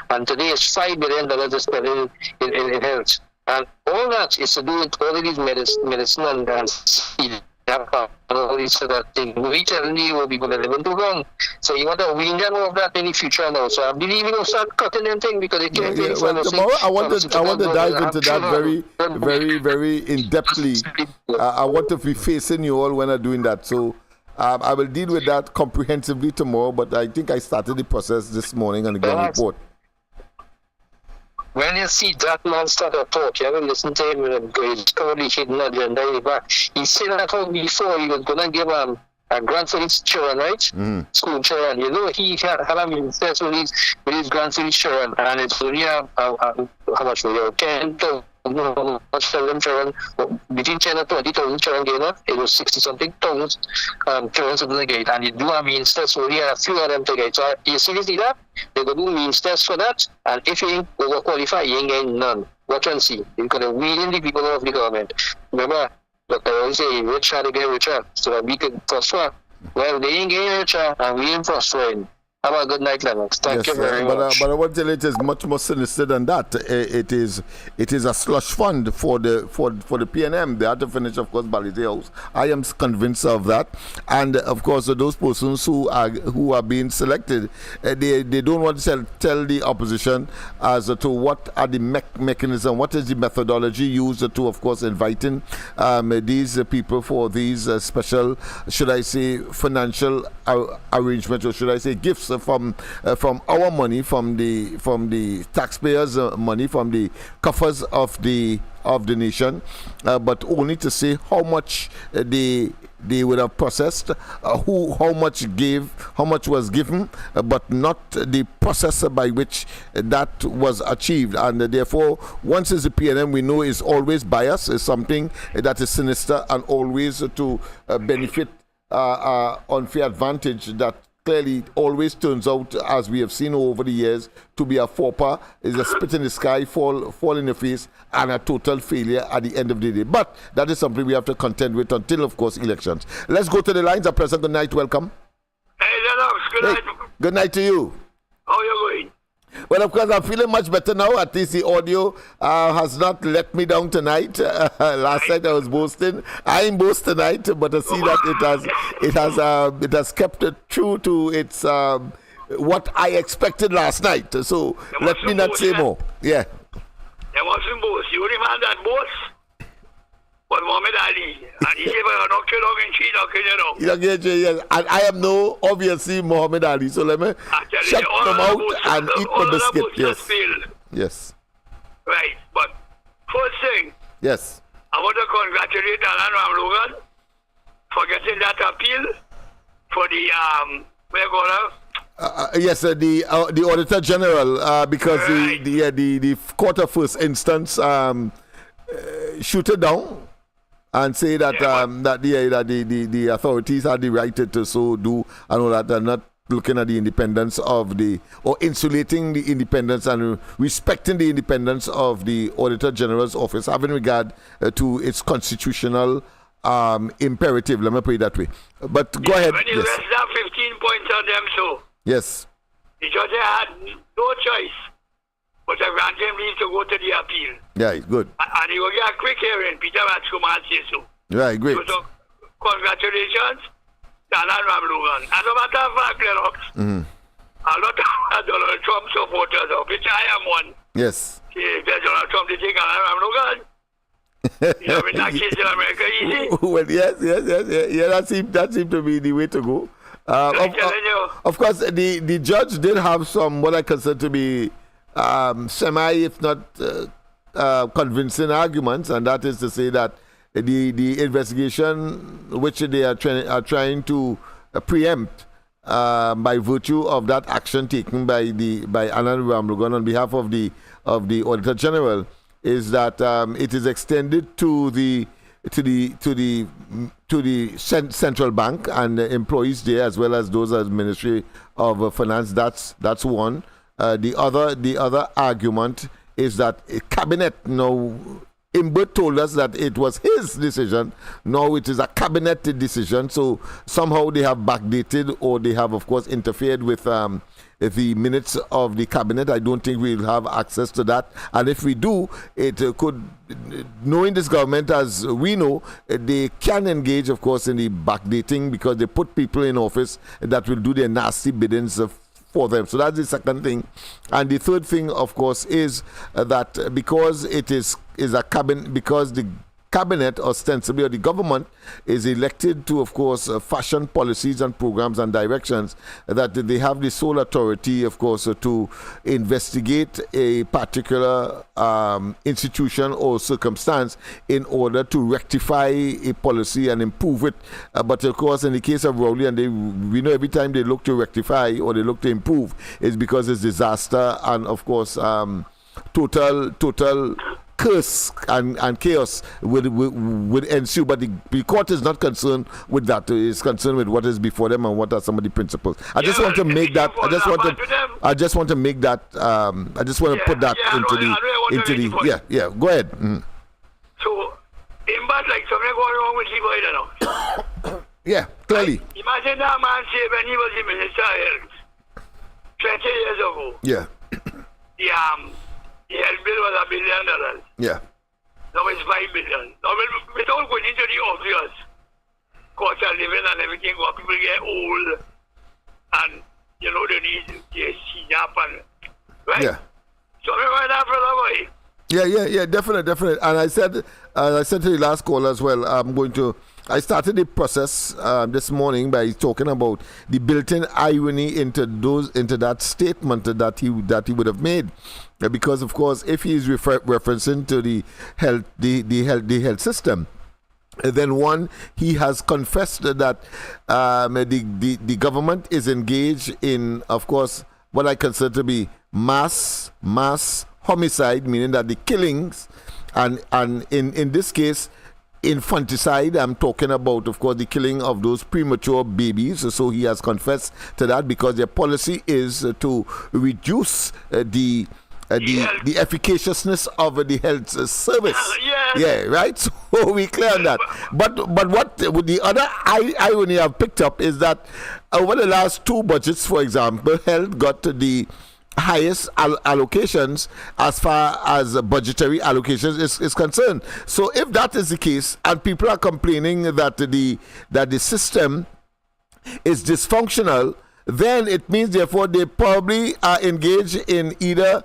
and today it's $5 billion to spend in health. And all that is to do with all of these medicine and seed. And all these sort of things. We tell you people are living too long. So you want to wean them off that in the future now. So I believe you will start cutting them things, because they can't pay for tomorrow I want to dive into that very, very in-depthly. I want to be facing you all when I'm doing that. So I will deal with that comprehensively tomorrow, but I think I started the process this morning on the ground report. When you see that man start to talk, you have to listen to him, because he's currently hidden agenda in the back. He said that before he was going to give a grant for his children, right? School children. He had a minister with his grants for his children, and it's only how much for you? 10,000. Much for them children, between 10 and 20,000 children gain, it was 60-something thousand children to the gate, and you do a means test, so only a few of them to get. So you seriously that? They go do means test for that, and if you ain't overqualified, you ain't getting none. Watch and see. You're going to wean the people of the government. Remember, Dr. always say, richer they get richer, so that we can prosper. Well, they ain't getting richer, and we ain't prospering. Have a good night, Lennox. Thank you very much. But I want to tell you, it is much more sinister than that. It is a slush fund for the PNM. They have to finish, of course, Bally's House. I am convinced of that. And of course, those persons who are being selected, they don't want to tell the opposition as to what are the mechanism, what is the methodology used to, of course, inviting these people for these special, should I say, financial arrangements, or should I say, gifts from our money, from the taxpayers' money, from the coffers of the nation, but only to say how much they would have processed, how much was given, but not the process by which that was achieved. And therefore, once it's the PNM, we know is always bias, is something that is sinister, and always to benefit unfair advantage that clearly always turns out, as we have seen over the years, to be a faux pas, is a spit in the sky, fall in the face, and a total failure at the end of the day. But that is something we have to contend with until, of course, elections. Let's go to the lines. President, good night. Welcome. Hey, Lennox, good night. Good night to you. How you going? Well, of course, I'm feeling much better now. At least the audio has not let me down tonight. Last night I was boasting. I ain't boast tonight, but I see that it has kept it true to its what I expected last night. So let me not say more. Yeah. There wasn't boast. You only man that boast was Muhammad Ali, and he gave a knock in cheat, yes. And I am no obviously Muhammad Ali. So let me shut them out and eat my biscuit. Yes. Yes. Right, but first thing. Yes. I want to congratulate Alan Ramlogan for getting that appeal for the Yes, the Auditor General, because the Court of First Instance shoot it down and say that that the authorities had the right to so do and all that. They're not looking at the independence of or insulating the independence and respecting the independence of the Auditor General's office, having regard to its constitutional imperative. Let me put it that way. But go ahead. When you rest down 15 points on them, so yes, the judge had no choice but to grant him leave to go to the appeal. Yeah, good. And he will get a quick hearing. Peter Matchcom and say so. Right, great. So congratulations, Dan and Ram Logan. And no matter of fact, Lennox, a lot of Donald Trump supporters, of which I am one. Yes. If Donald Trump did take Dan and Ram Logan, you know, in that case in America, easy. Well, yes. That seemed to be the way to go. Of course, the judge did have some what I consider to be semi, if not convincing arguments, and that is to say that the investigation which they are trying to preempt by virtue of that action taken by Anand Ramlogan on behalf of the Auditor General is that it is extended to the central bank and the employees there, as well as those as Ministry of Finance. That's one. The other argument is that a cabinet now. Imbert told us that it was his decision. Now it is a cabinet decision. So somehow they have backdated, or they have, of course, interfered with the minutes of the cabinet. I don't think we'll have access to that. And if we do, it could, knowing this government as we know, they can engage, of course, in the backdating, because they put people in office that will do their nasty biddings for them. So that's the second thing. And the third thing, of course, is that because it is a cabinet, because the cabinet ostensibly, or the government, is elected to, of course, fashion policies and programs and directions, that they have the sole authority, of course, to investigate a particular institution or circumstance in order to rectify a policy and improve it. But of course, in the case of Rowley, and we know every time they look to rectify or they look to improve, is because it's disaster and, of course, total curse and chaos would ensue. But the court is not concerned with that. It's concerned with what is before them and what are some of the principles. I just want to put that into the go ahead. So but like something going wrong with people, I don't know. Yeah, clearly. Imagine that man say when he was the Minister of Health 20 years ago. Yeah. The health bill was $1 billion. Yeah. Now it's $5 billion. Now without going into the obvious cost of living and everything, where people get old and you know they need their senior and right? Yeah. So I'm going that for a long way. Yeah, definitely. And I said to the last call as well, I started the process this morning by talking about the built-in irony into that statement that he would have made, because of course, if he is referencing to the health system, then one, he has confessed that the government is engaged in, of course, what I consider to be mass homicide, meaning that the killings and in this case infanticide. I'm talking about, of course, the killing of those premature babies. So he has confessed to that, because their policy is to reduce the efficaciousness of the health service. Yeah, right. So we clear on that. But what the other irony I've picked up is that over the last two budgets, for example, health got the highest allocations as far as budgetary allocations is concerned. So if that is the case, and people are complaining that the system is dysfunctional, then it means therefore they probably are engaged in either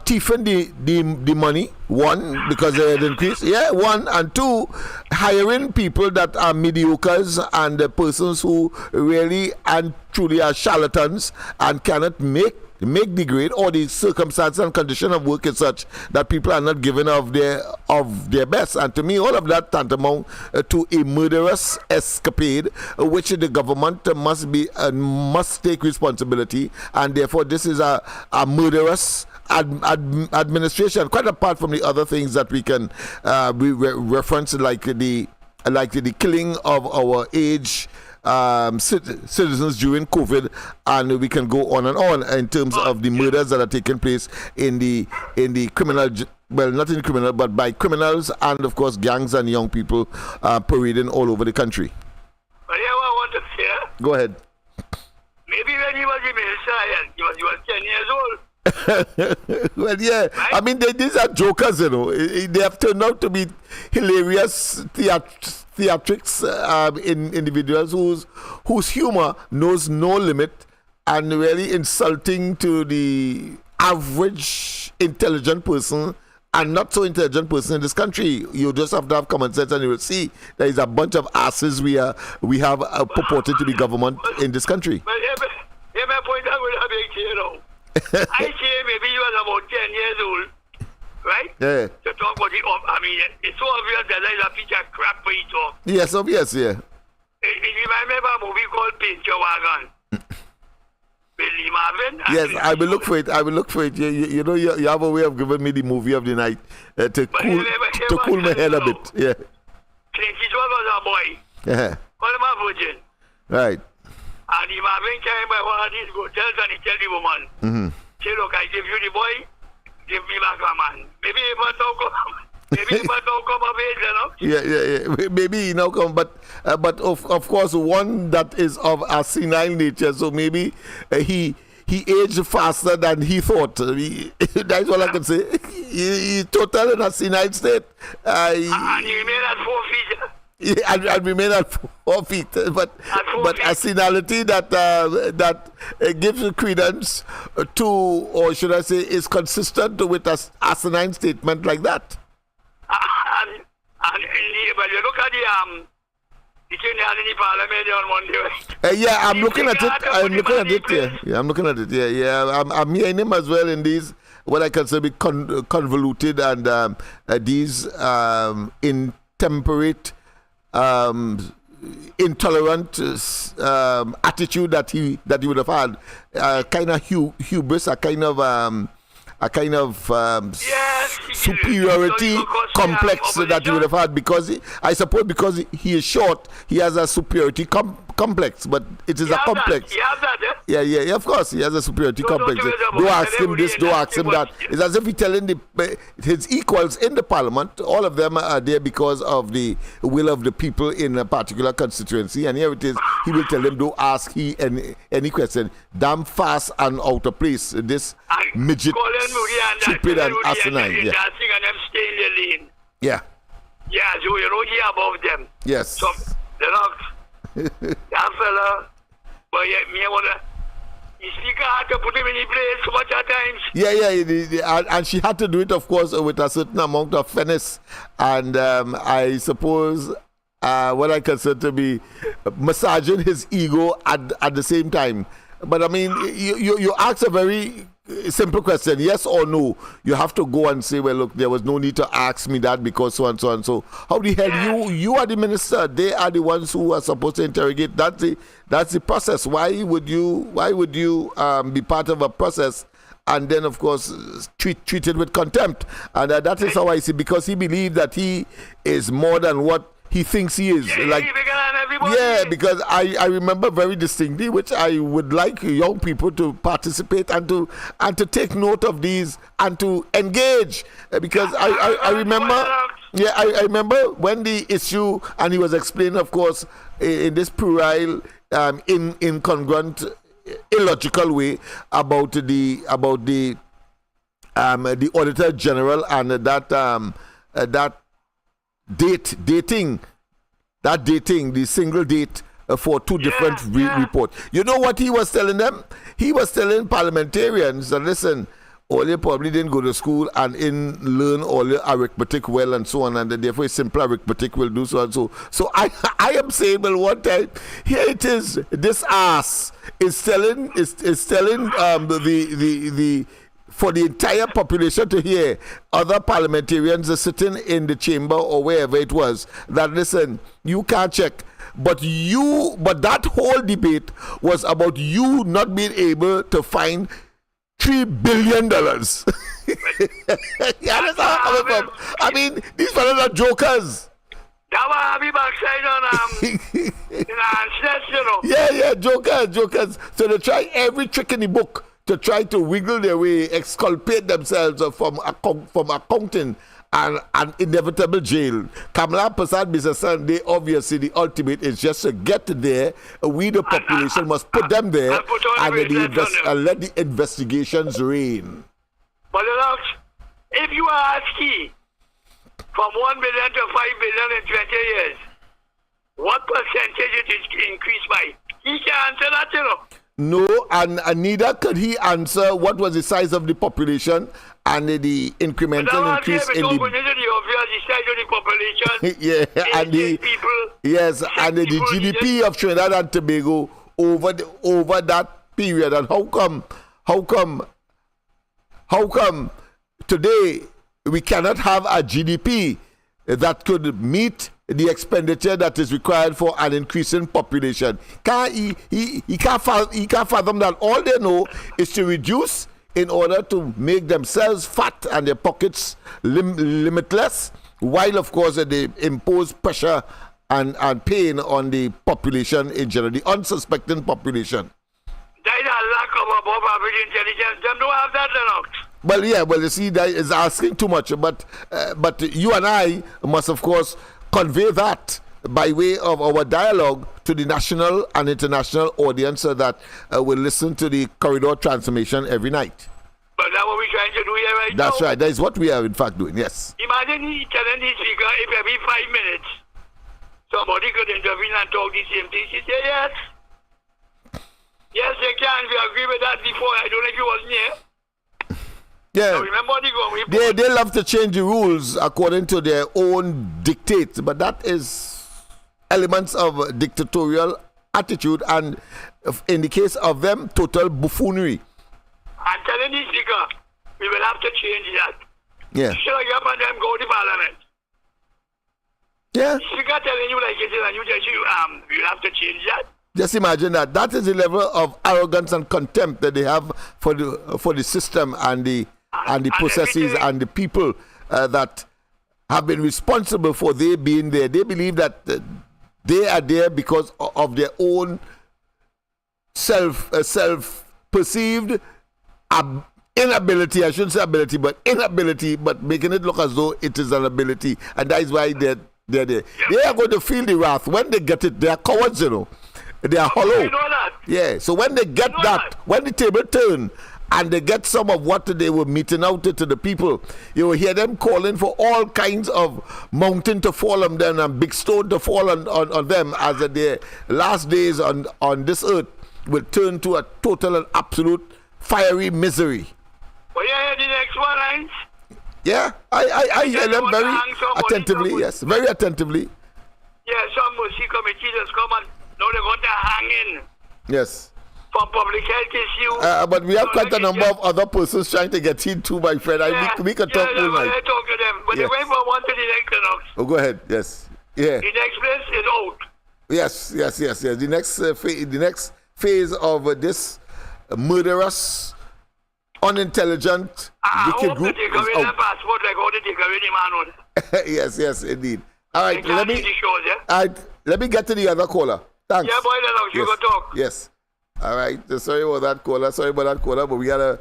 thieving the money, one, because they had increased, one, and two, hiring people that are mediocres and persons who really and truly are charlatans and cannot make make the grade, or the circumstance and condition of work is such that people are not giving of their best. And to me, all of that tantamount to a murderous escapade, which the government must take responsibility, and therefore this is a murderous administration. Quite apart from the other things that we can reference, like the killing of our citizens during COVID, and we can go on and on in terms of the murders that are taking place in the criminal, well, not in criminal, but by criminals, and of course gangs and young people parading all over the country. But yeah, I want to say, go ahead. Maybe when he was in minister, he was 10 years old. Well, yeah, right? I mean, these are jokers, you know. They have turned out to be hilarious theatrics in individuals whose humor knows no limit, and really insulting to the average intelligent person and not so intelligent person in this country. You just have to have common sense, and you will see there is a bunch of asses we have purported to be government in this country. But yeah, my point I will have you know. I say maybe you was about 10 years old, right? Yeah. To talk about I mean, it's so obvious that there is a piece of crap for you talk. Yes, obvious, yeah. It remember a movie called Paint Your Wagon. Billy Marvin? Yes, I will look for it. I will look for it. You know, you have a way of giving me the movie of the night to cool my head a bit. Yeah. Clint Eastwood was a boy. Yeah. Call him a virgin. Right. And the Marvin came by one of these hotels and he tell the woman, say, look, I give you the boy, give me back a man. Maybe he must now come of age, you know? Yeah. Maybe he now come, but of course, one that is of a senile nature, so maybe he aged faster than he thought. That's all I can say. He's total in a senile state. And he remained at 4 feet. Yeah, and remain at 4 feet, but a senility that gives credence to, or should I say, is consistent with a asinine statement like that. And but you look at the thing in the parliament on Monday, right? Yeah, I'm looking at it. Yeah, I'm looking at it. Yeah. I'm hearing him as well in these what I consider be convoluted and these intemperate. Intolerant attitude that he would have had, kind of hubris, a kind of superiority complex that he would have had, because I suppose because he is short, he has a superiority complex, but it is a complex. He has that, Yeah, of course, he has a superiority complex. Don't ask him this, don't ask him that. It's as if he's telling his equals in the parliament, all of them are there because of the will of the people in a particular constituency, and here it is, he will tell them, don't ask any question. Damn fast and out of place, this midget, stupid and asinine. Yeah. Yeah. Yeah, so you don't hear about them. Yes. So, they're not. That fella, but yeah, me wanna. The speaker had to put him in the place so much at times. Yeah, and she had to do it, of course, with a certain amount of finesse, and I suppose what I consider to be massaging his ego at the same time. But I mean, you ask a very simple question, yes or no. You have to go and say, well, look, there was no need to ask me that because so and so and so. How the hell you are the minister? They are the ones who are supposed to interrogate. That's the process. Why would you be part of a process and then, of course, treated with contempt? And that is how I see, because he believed that he is more than what he thinks he is. Because I remember very distinctly, which I would like young people to participate and to take note of these and to engage, because I remember I remember when the issue, and he was explaining, of course, in this puerile, incongruent, illogical way about the Auditor General and that dating, the single date for two different reports. You know what he was telling them? He was telling parliamentarians that, listen, or they probably didn't go to school and learn all the arithmetic well and so on, and therefore simple arithmetic will do so and so. So I am saying, well, one time here it is. This ass is telling the for the entire population to hear, other parliamentarians are sitting in the chamber or wherever it was, that listen, you can't check. But that whole debate was about you not being able to find $3 billion. Yeah, that's how I'm coming from. I mean, these fellas are jokers. That was happy backside on ancestors, you know. Yeah, jokers. So they try every trick in the book to try to wiggle their way, exculpate themselves from accounting and an inevitable jail. Kamala Prasad Bisasan, they obviously the ultimate is just to get there. We the population must put them there and let the investigations reign. But Lennox, if you are asking from 1 billion to 5 billion in 20 years, what percentage it is increased by? He can answer that, you know. No, and neither could he answer what was the size of the population and the incremental increase in the size of the population. Yeah, and the people, yes, and the GDP of Trinidad and Tobago over that period. And how come today we cannot have a GDP that could meet the expenditure that is required for an increasing population? He can't fathom that. All they know is to reduce in order to make themselves fat and their pockets limitless, while of course they impose pressure and pain on the population in general, the unsuspecting population. There is a lack of above average intelligence. Them don't have that, Lennox. Well, yeah, you see, that is asking too much. But you and I must, of course, convey that by way of our dialogue to the national and international audience so that will listen to the corridor transformation every night. But that's what we're trying to do here right now. That's right. That is what we are, in fact, doing, yes. Imagine he telling this figure if every 5 minutes somebody could intervene and talk the same thing. She said, yes. Yes, they can. We agree with that before. I don't know if you wasn't here. Yeah, so remember they love to change the rules according to their own dictates, but that is elements of dictatorial attitude, and in the case of them, total buffoonery. I'm telling this figure, we will have to change that. Yeah. Sure, you up and them go to Parliament. Yeah. This figure telling you like it is, and you tell you will have to change that. Just imagine that. That is the level of arrogance and contempt that they have for the system and the processes and the people that have been responsible for they being there. They believe that they are there because of their own self-perceived inability. I shouldn't say ability, but inability, but making it look as though it is an ability. And that is why they're there. They are going to feel the wrath. When they get it, they are cowards, you know. They are hollow. You know that. Yeah, so when they get that, when the table turn and they get some of what they were meting out to the people, you will hear them calling for all kinds of mountain to fall on them and big stone to fall on them, as their last days on this earth will turn to a total and absolute fiery misery. Well, you hear the next one, Heinz? Yeah, I hear them very attentively, yes, very attentively. Yeah, some mercy committee just come and now they're going to hang in. Yes. For public health issue. But we have quite a number of other persons trying to get in too, my friend. We can talk all night. I talk to them. But they're going from one to the next, Lennox. Oh, go ahead. Yes. Yeah. The next place is out. Yes. The next phase of this murderous, unintelligent, wicked group is out. Passport, like how they take away the man. Yes, indeed. All right, let me get to the other caller. Thanks. Yeah, boy, Lennox, you go talk. Yes. All right. Sorry about that caller. But we had a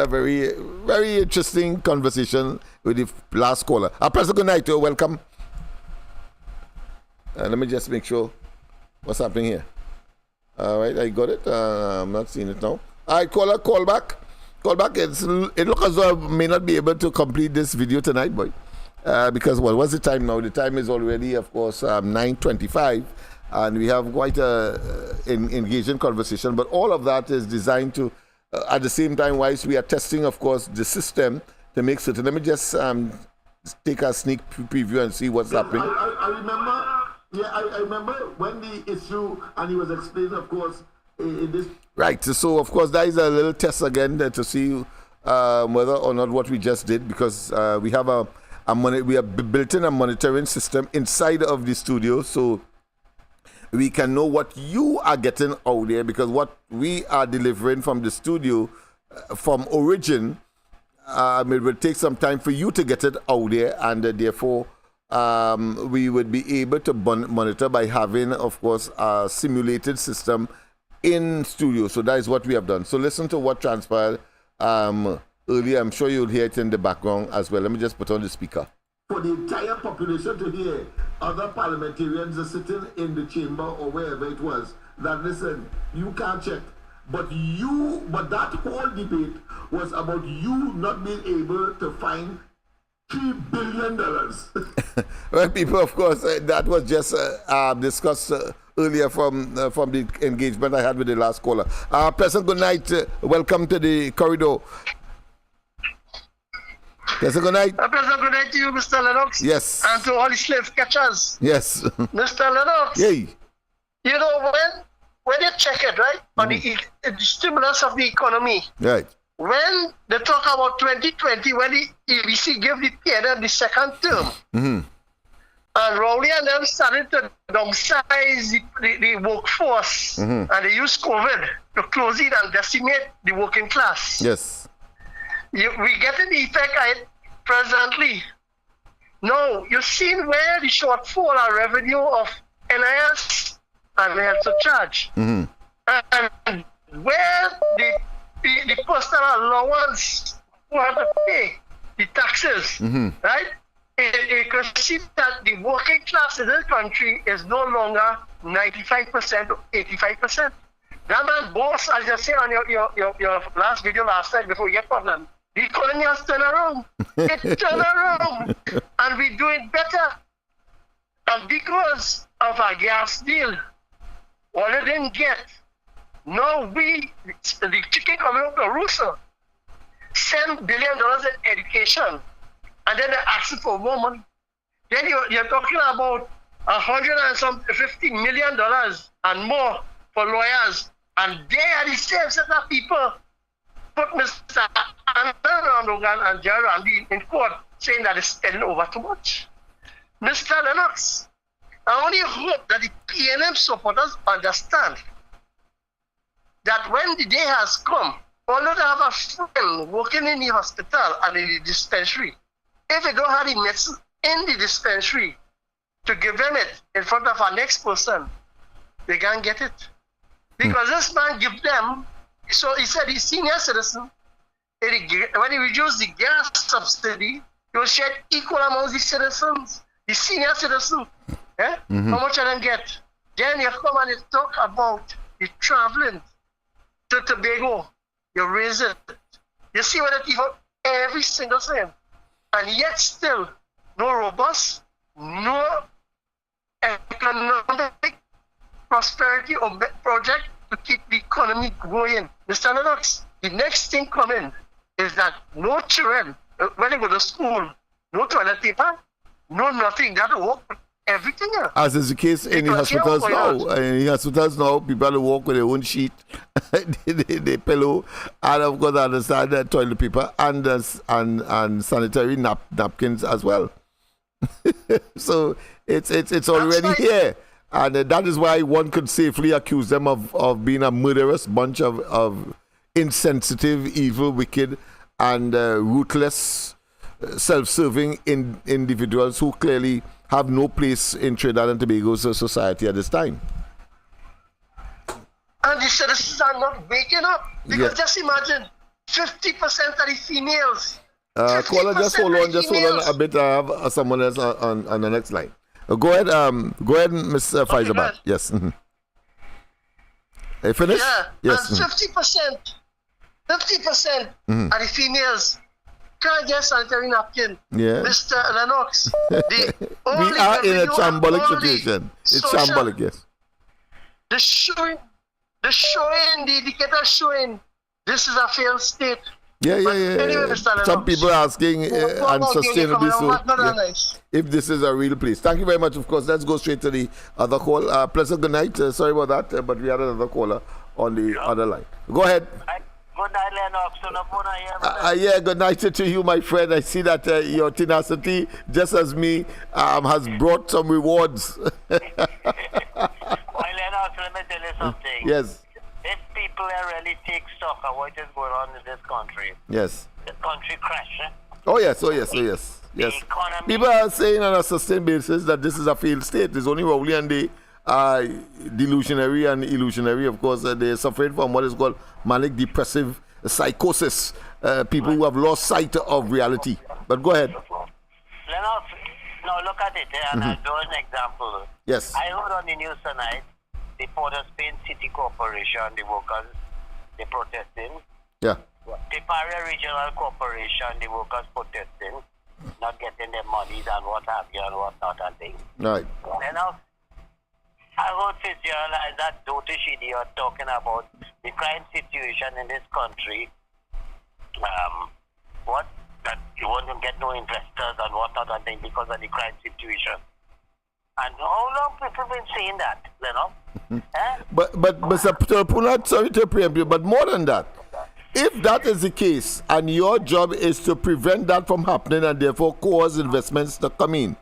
very, very interesting conversation with the last caller. President, good night. Welcome. Let me just make sure what's happening here. All right, I got it. I'm not seeing it now. All right, caller, call back. It looks as though I may not be able to complete this video tonight, boy. Because what's the time now? The time is already, of course, 9:25. And we have quite a engaging conversation, but all of that is designed to at the same time, whilst we are testing, of course, the system to make certain. Let me just take a sneak preview and see what's happening. I remember, I remember when the issue, and he was explaining, of course, in this. Right, so of course, that is a little test again to see whether or not what we just did, because we have we have built in a monitoring system inside of the studio, so we can know what you are getting out there, because what we are delivering from the studio, from origin, it will take some time for you to get it out there, and therefore we would be able to monitor by having, of course, a simulated system in studio. So that is what we have done. So listen to what transpired earlier. I'm sure you'll hear it in the background as well. Let me just put on the speaker. For the entire population to hear other parliamentarians are sitting in the chamber or wherever it was, that listen, you can't check. But that whole debate was about you not being able to find $3 billion. Well, people, of course, that was just discussed earlier from the engagement I had with the last caller. President, good night. Welcome to the corridor. President, good night. President, good night to you, Mr. Lennox. Yes. And to all the slave catchers. Yes. Mr. Lennox. Yay. You know, when you check it, right, on the stimulus of the economy, right. When they talk about 2020, when the EBC gave the PNM the second term, and Rowley and them started to downsize the workforce, and they used COVID to close it and decimate the working class. Yes. We getting the effect of it presently. No, you've seen where the shortfall of revenue of NIS and health surcharge, and where the personal allowance who have to pay the taxes, right? You can see that the working class in this country is no longer 95% or 85%. That man boss, as you say on your last video last night before we get problem, the economy has turned around. It turned around. And we're doing better. And because of our gas deal, what they didn't get, no, the chicken coming up the rooster, $7 billion in education, and then they're asking for more money. Then you're talking about $150 million and more for lawyers, and they are the same set of people put Mr. Anderson and Jerry Randy in court saying that it's spending over too much. Mr. Lennox, I only hope that the PNM supporters understand that when the day has come, although they have a friend working in the hospital and in the dispensary, if they don't have the medicine in the dispensary to give them it in front of our next person, they can't get it. Because this man give them, so he said he's senior citizen, when he reduced the gas subsidy, he will share equal amongst the citizens, the senior citizens. How much I don't get? Then you come and you talk about the traveling to Tobago, you raise it. You see what it even every single thing. And yet still, no robust, no economic prosperity or project to keep the economy going. Mr. Lennox, the next thing coming is that no children, when they go to school, no toilet paper, no nothing, that will work. Everything else. As is the case in the hospitals now. In the hospitals now, people walk with their own sheet, the pillow, and of course, I understand that toilet paper and sanitary napkins as well. So it's already here, and that is why one could safely accuse them of being a murderous bunch of insensitive, evil, wicked, and ruthless, self-serving individuals who clearly have no place in Trinidad and Tobago's society at this time. And the citizens are not waking up. Because just imagine, 50% of the females. Caller, just hold on a bit. I have someone else on the next line. Go ahead, Ms. Faizabat. Okay, yes. Are you finished? Yeah, yes. And 50% of the females can't get sanitary napkin. Yeah. Mr. Lennox. We are in a shambolic situation. It's shambolic, yes. The indicator showing this is a failed state. Yeah. Anyway, Mr. Some Lennox, people are asking unsustainably so. Nice. If this is a real place. Thank you very much, of course. Let's go straight to the other call. Pleasant good night. Sorry about that, but we had another caller on the other line. Go ahead. Good night, Lennox. Yeah, good night to you, my friend. I see that your tenacity, just as me, has brought some rewards. Well, Lennox, let me tell you something. Yes. If people really take stock of what is going on in this country, Yes. the country crash. Oh yes. The economy. People are saying on a sustained basis that this is a failed state. It's only Rowley and the delusionary and illusionary. Of course, they're suffering from what is called manic depressive psychosis. People who have lost sight of reality. But go ahead. Lennox, now look at it, and I'll draw an example. Yes. I heard on the news tonight, the Port of Spain City Corporation, the workers, they're protesting. Yeah. The Teir Regional Corporation, the workers protesting, not getting their monies and what have you and what not and things. Right. Lennox, I heard Fitzgerald and that dotish idiot talking about the crime situation in this country. That you won't get no investors and what not and things because of the crime situation. And how long people been saying that, you know? But Mr. Puna, sorry to preempt you, but more than that, if that is the case and your job is to prevent that from happening and therefore cause investments to come in,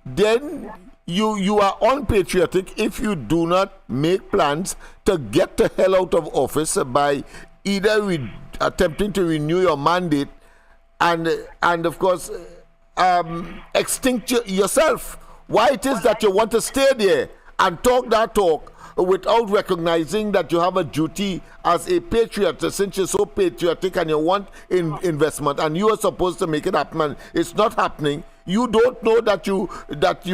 then you are unpatriotic if you do not make plans to get the hell out of office by either attempting to renew your mandate and of course extinct yourself. Why it is that you want to stay there and talk that talk without recognizing that you have a duty as a patriot, since you're so patriotic and you want investment and you are supposed to make it happen and it's not happening. You don't know that you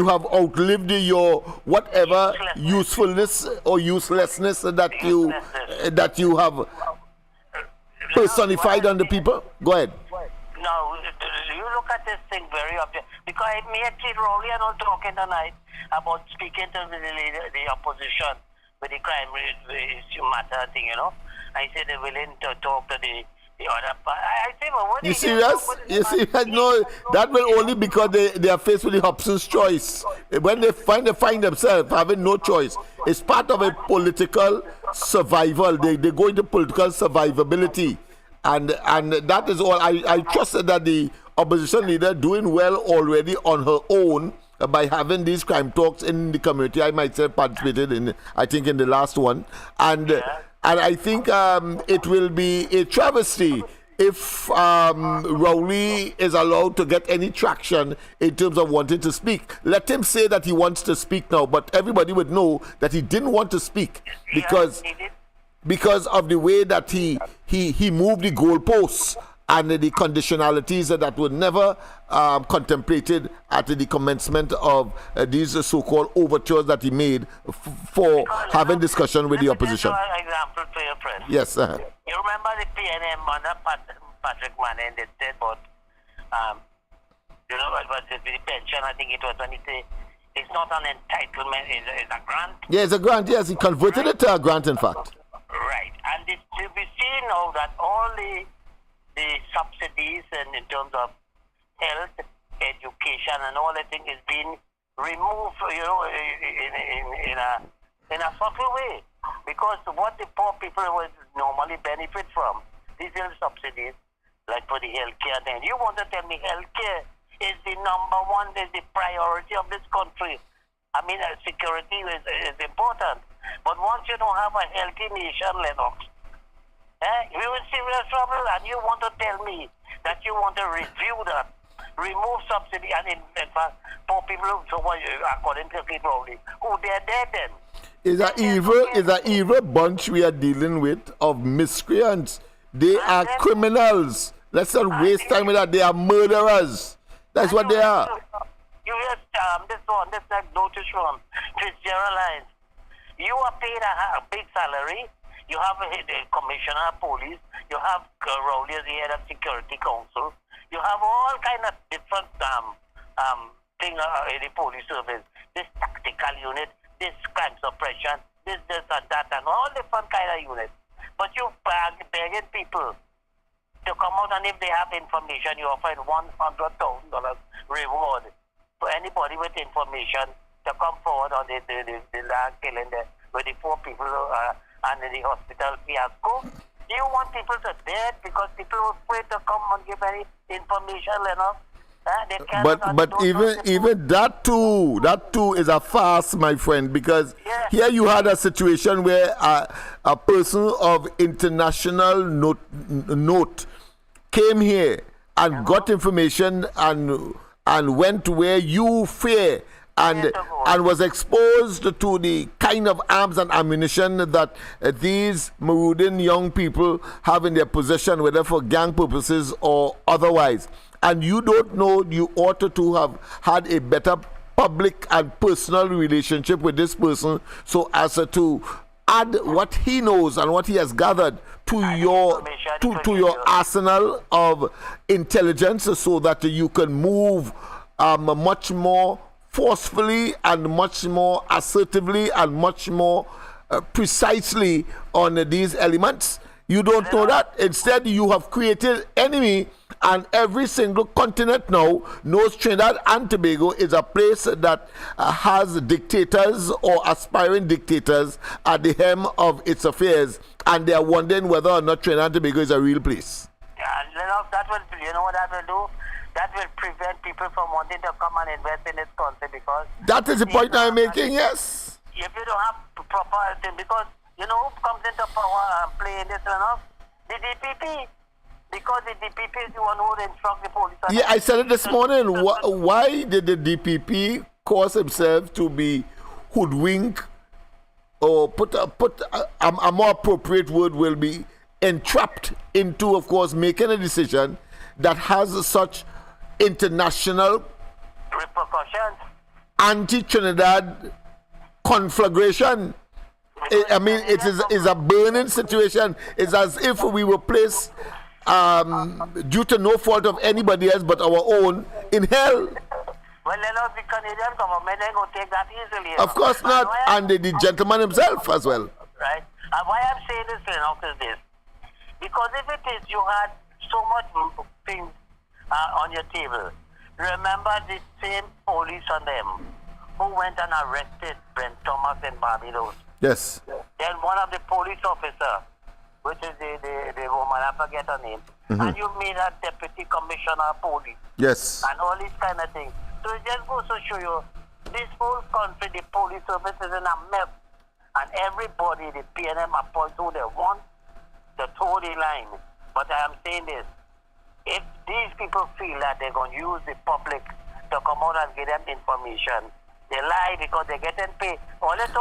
have outlived your whatever usefulness or uselessness that you have personified on the people. Go ahead. Now, you look at this thing very obvious. Because me and Kid Rowley are not talking tonight about speaking to the opposition with the crime matter thing, you know. I said they're willing to talk to the other part. I say, well, what you serious? You serious? No, that will only because they are faced with the Hobson's choice. When they find themselves having no choice, it's part of a political survival. They go into political survivability. And that is all. I trust that the opposition leader doing well already on her own by having these crime talks in the community. I might say participated in, I think, in the last one. And I think it will be a travesty if Rowley is allowed to get any traction in terms of wanting to speak. Let him say that he wants to speak now, but everybody would know that he didn't want to speak because of the way that he moved the goalposts and the conditionalities that were never contemplated at the commencement of these so-called overtures that he made for having discussion with the opposition. Example for your friend. Yes. You remember the PNM under Patrick Manning, they said about, you know, what was it, the pension, I think it was when he said, it's not an entitlement, it's a grant. Yeah, it's a grant, yes. He converted it to a grant, in fact. Right. And we see now that all the subsidies and in terms of health, education, and all that thing is being removed, you know, in a subtle way. Because what the poor people would normally benefit from, these are subsidies, like for the healthcare thing. You want to tell me healthcare is the number one, is the priority of this country. I mean, security is important. But once you don't have a healthy nation, Lennox, we will serious trouble. And you want to tell me that you want to review that, remove subsidy, and in fact, poor people, so what, according to people only, who they're dead then. Is an evil bunch we are dealing with of miscreants. They are criminals. Let's not waste time with that. They are murderers. That's what they are. You just, this notice from Fitzgerald. You are paid a big salary. You have a commissioner of police. You have Rowley as the head of security council. You have all kind of different things in the police service. This tactical unit, this crime suppression, this and that, and all different kind of units. But you begging people to come out, and if they have information, you offer $100,000 reward for anybody with information to come forward on the land killing with the 4 people and the hospital fiasco. Do you want people to dead because people are afraid to come and give any information enough? But even that too is a farce, my friend, because here you had a situation where a person of international note came here and got information and went where you fear and was exposed to the kind of arms and ammunition that these marauding young people have in their possession, whether for gang purposes or otherwise. And you don't know, you ought to have had a better public and personal relationship with this person so as to add what he knows and what he has gathered to your arsenal of intelligence so that you can move much more forcefully and much more assertively and much more precisely on these elements. You don't know that. Instead, you have created enemy, and every single continent now knows Trinidad and Tobago is a place that has dictators or aspiring dictators at the helm of its affairs, and they are wondering whether or not Trinidad and Tobago is a real place. That will, you know what that will do? That will prevent people from wanting to come and invest in this country, because that is the point I'm making, yes. If you don't have proper thing, because you know who comes into power and play in this enough? The DPP. Because the DPP is the one who would instruct the police. Yeah, I said it this morning. Why did the DPP cause himself to be hoodwinked, or put a more appropriate word will be entrapped into, of course, making a decision that has such international repercussions, anti-Trinidad conflagration? I mean, it is a burning situation. It's as if we were placed, due to no fault of anybody else but our own, in hell. Well, the Canadian government ain't going to take that easily. Of course not, and the gentleman himself as well. Right. And why I'm saying this, Lennox, is this. Because if it is you had so much things on your table, remember the same police on them who went and arrested Brent Thomas in Barbados. Yes. Then one of the police officers, which is the woman, I forget her name, and you made her deputy commissioner of police. Yes. And all these kind of things. So it just goes to show you, this whole country, the police service is in a mess. And everybody, the PNM appoints who they want to toe the line. But I am saying this, if these people feel that they're going to use the public to come out and give them information, they lie because they're getting paid.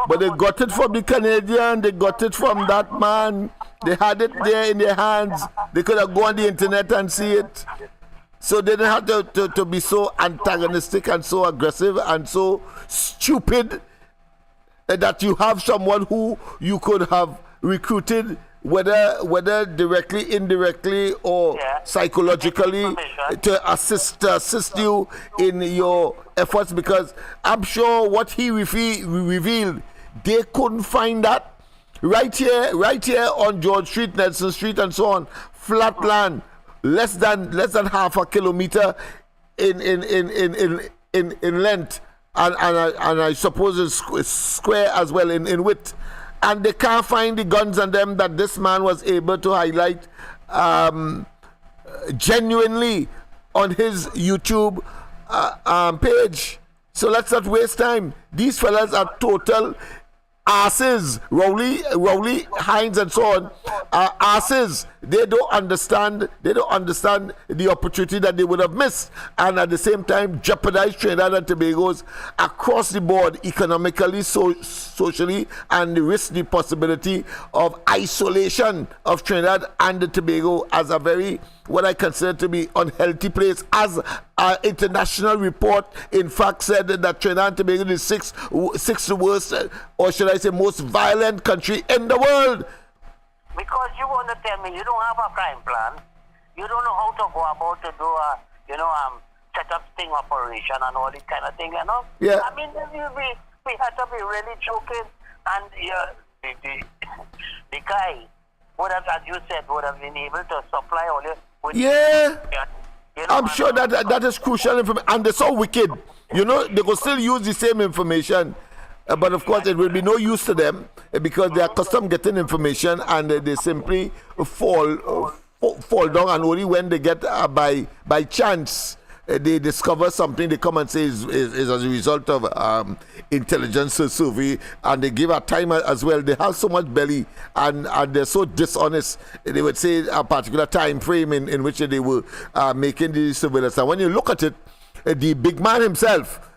But they got it from the Canadian, they got it from that man. They had it there in their hands. They could have gone on the internet and see it. So they didn't have to be so antagonistic and so aggressive and so stupid that you have someone who you could have recruited, whether directly, indirectly, or psychologically, to assist you in your efforts, because I'm sure what he revealed, they couldn't find that. Right here on George Street, Nelson Street, and so on, flat land, less than half a kilometer in length, and I suppose it's square as well in width. And they can't find the guns on them that this man was able to highlight genuinely on his YouTube page. So let's not waste time. These fellas are total asses. Rowley, Hines, and so on are asses. They don't understand the opportunity that they would have missed, and at the same time jeopardize Trinidad and Tobago's across the board economically, socially, and risk the possibility of isolation of Trinidad and Tobago as a very, what I consider to be, unhealthy place. As an international report in fact said that Trinidad and Tobago is sixth worst, or should I say most violent country in the world. Because you want to tell me you don't have a crime plan, you don't know how to go about to do a, set up sting operation and all this kind of thing, Yeah. I mean, we had to be really joking, and the guy would have, as you said, would have been able to supply all your... Yeah. You know, I'm sure that is crucial information. And they're so wicked. You know, they could still use the same information. But of course, it will be no use to them because they are accustomed getting information and they simply fall down. And only when they get by chance they discover something, they come and say is as a result of intelligence survey, and they give a time as well. They have so much belly and they're so dishonest. They would say a particular time frame in which they were making these surveillance. And when you look at it, the big man himself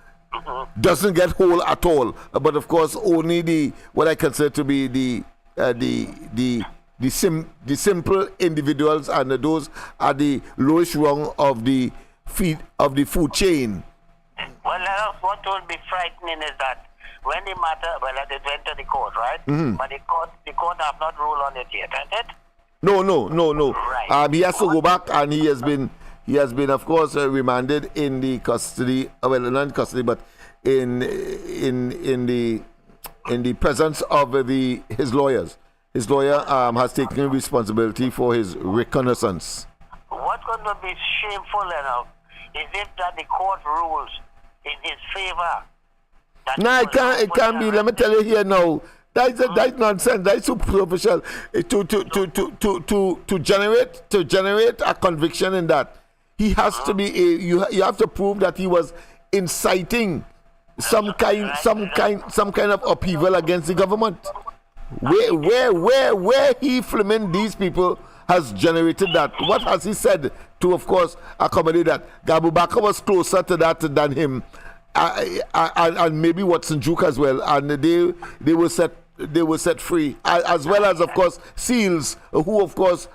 doesn't get whole at all. But of course, only what I consider to be the simple individuals, and those are the lowest rung of the food chain. Well, what will be frightening is that when the matter, it went to the court, right? But the court have not ruled on it yet, hasn't it? No. Right. He has to go back, and he has been, of course, remanded in the custody. Well, not in custody, but in the presence of his lawyers. His lawyer has taken responsibility for his reconnaissance. What's going to be shameful enough is if that the court rules in his favor. No, it can't be. Let me tell you here now. That's nonsense. That's superficial. To generate a conviction in that, he has to be. You have to prove that he was inciting some kind of upheaval against the government. Where he flaming these people has generated that. What has he said to, of course, accommodate that? Gabubaka was closer to that than him, and maybe Watson Duke as well, and they were set free, as well as, of course, SEALs, who, of course,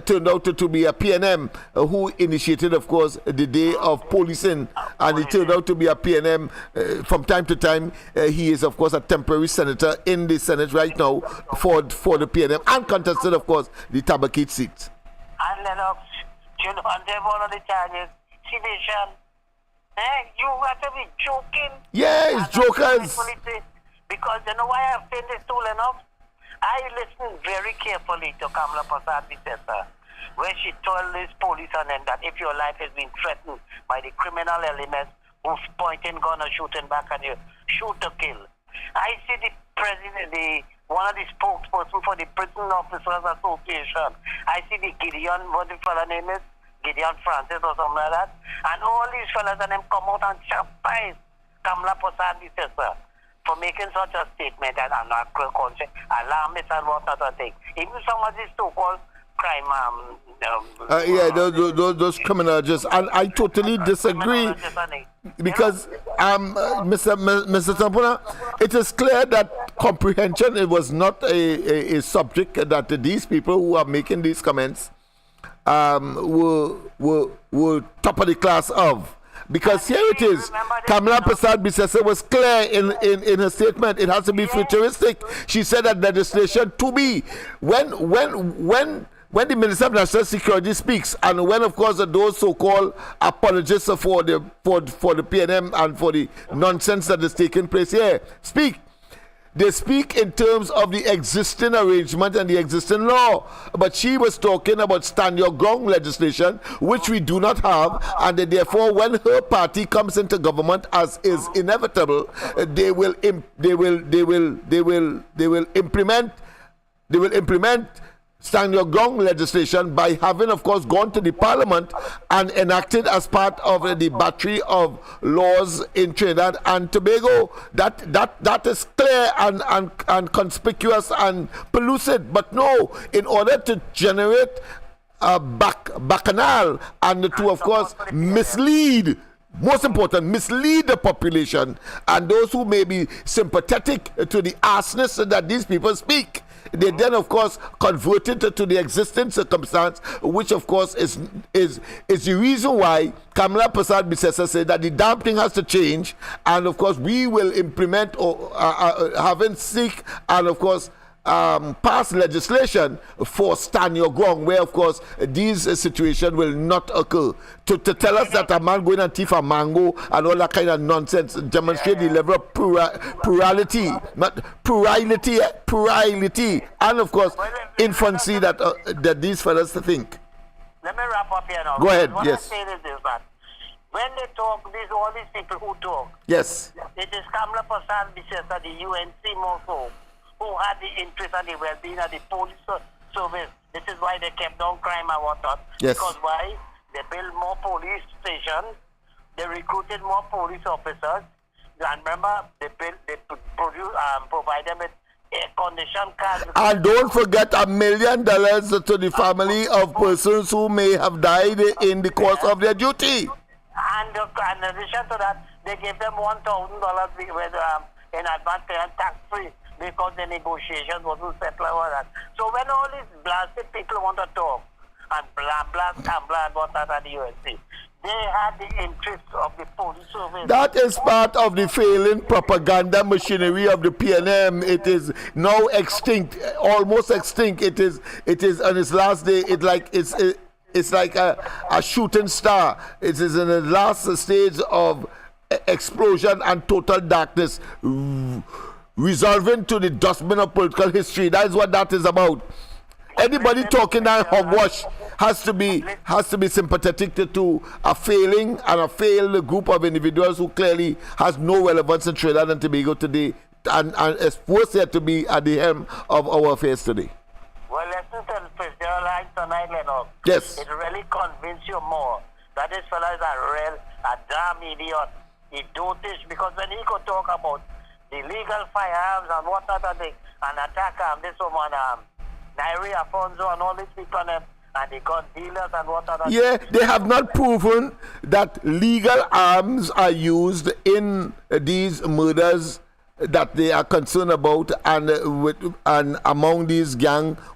turned out to be a PNM, who initiated, of course, the day of policing, and he turned out to be a PNM from time to time. He is, of course, a temporary senator in the Senate right now for the PNM, and contested, of course, the Tabakit seat. And Lennox, you know, and then one of the charges, sedition. You have to be joking. Yeah, it's jokers. Because you know why I've said this too, Lennox? I listened very carefully to Kamala Prasad's sister when she told this police and them that if your life has been threatened by the criminal elements who's pointing gun or shooting back at you, shoot to kill. I see the president, one of the spokesperson for the Prison Officers Association. I see the Gideon, what the fella name is? Gideon Francis or something like that. And all these fellas and them come out and chastise Kamala Prasad's sister for making such a statement that I'm not conscious, alarmist and what other thing. Even some of these so-called crime, those criminologists, and I totally disagree, because Mr. Tampuna, it is clear that comprehension, it was not a subject that these people who are making these comments were top of the class of. Because here it is, Kamala Prasad Bisesa was clear in her statement. It has to be futuristic. She said that legislation to be when the Minister of National Security speaks, and when, of course, those so-called apologists for the PNM and for the nonsense that is taking place here speak. They speak in terms of the existing arrangement and the existing law. But she was talking about stand your ground legislation, which we do not have, and therefore when her party comes into government, as is inevitable, they will implement stand your ground legislation by having, of course, gone to the parliament and enacted as part of the battery of laws in Trinidad and Tobago. That is clear and conspicuous and pellucid. But no, in order to generate a bacchanal and to, of course, mislead, most important, mislead the population and those who may be sympathetic to the arseness that these people speak, they then, of course, converted to the existing circumstance, which, of course, is the reason why Kamala Prasad Bisesa said that the damn thing has to change, and, of course, we will implement or having seek and, of course, pass legislation for stand your ground, where of course these situations will not occur. To tell us that a man going and thief a mango and all that kind of nonsense demonstrate the level of plurality, and of course infancy that these fellas think. Let me wrap up here now. Go ahead. What Yes. I say is this, that when they talk, all these people who talk, Yes. it is Kamala Prasad Bisesa, the UNC more so, who had the interest and the well-being of the police service. This is why they kept down crime and whatnot. Yes. Because why? They built more police stations, they recruited more police officers, and remember, they provide them with air condition cars. And don't forget $1 million to the family of persons who may have died in the course of their duty. And in addition to that, they gave them $1,000 in advance payment tax-free because the negotiations wasn't settled over that. So when all these blasted people want to talk and blast and whatnot at the UNC, they had the interest of the police service. That is part of the failing propaganda machinery of the PNM. It is now extinct, almost extinct. It is on its last day. It's like a shooting star. It is in the last stage of explosion and total darkness, resolving to the dustbin of political history. That is what that is about. Anybody talking that hogwash has to be sympathetic to a failing and a failed group of individuals who clearly has no relevance in Trinidad and Tobago today, and is forced here to be at the helm of our affairs today. Well, listen to President Lines tonight, Lennox. Yes. It really convinced you more that this fella is a damn idiot. He dotish, because when he could talk about the legal firearms and whatnot and attack this woman, Nairi Afonso and all these people and the gun dealers and whatnot. Yeah, they have not proven that legal arms are used in these murders that they are concerned about, and among these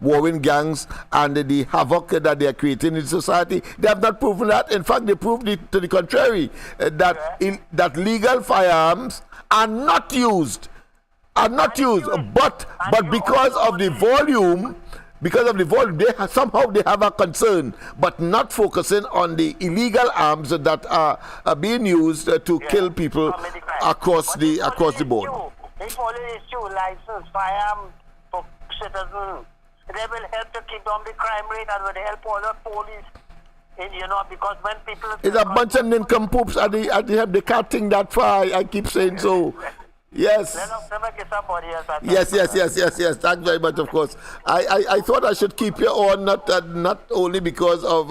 warring gangs and the havoc that they are creating in society. They have not proven that. In fact, they proved to the contrary, that legal firearms are not used, but because of the volume, somehow they have a concern, but not focusing on the illegal arms that are being used to kill people across the board. If only issue license firearms for citizens, they will help to keep down the crime rate and will help all the police. Because when people... It's a bunch of nincompoops. They can't think that far. I keep saying so. Yes. Yes. Thanks very much, of course. I thought I should keep you on, not only because of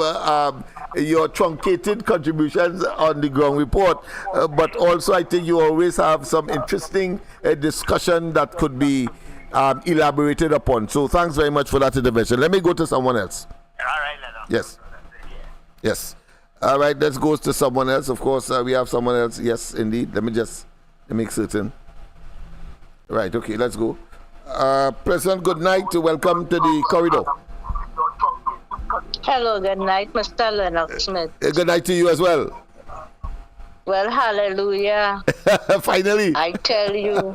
your truncated contributions on the ground report, but also I think you always have some interesting discussion that could be elaborated upon. So thanks very much for that intervention. Let me go to someone else. All right, Lennox. Yes. Yes. All right, let's go to someone else. Of course, we have someone else. Yes, indeed. Let me just make certain. Right, okay, let's go. President, good night. Welcome to the corridor. Hello, good night, Mr. Lennox Smith. Good night to you as well. Well, hallelujah. Finally. I tell you.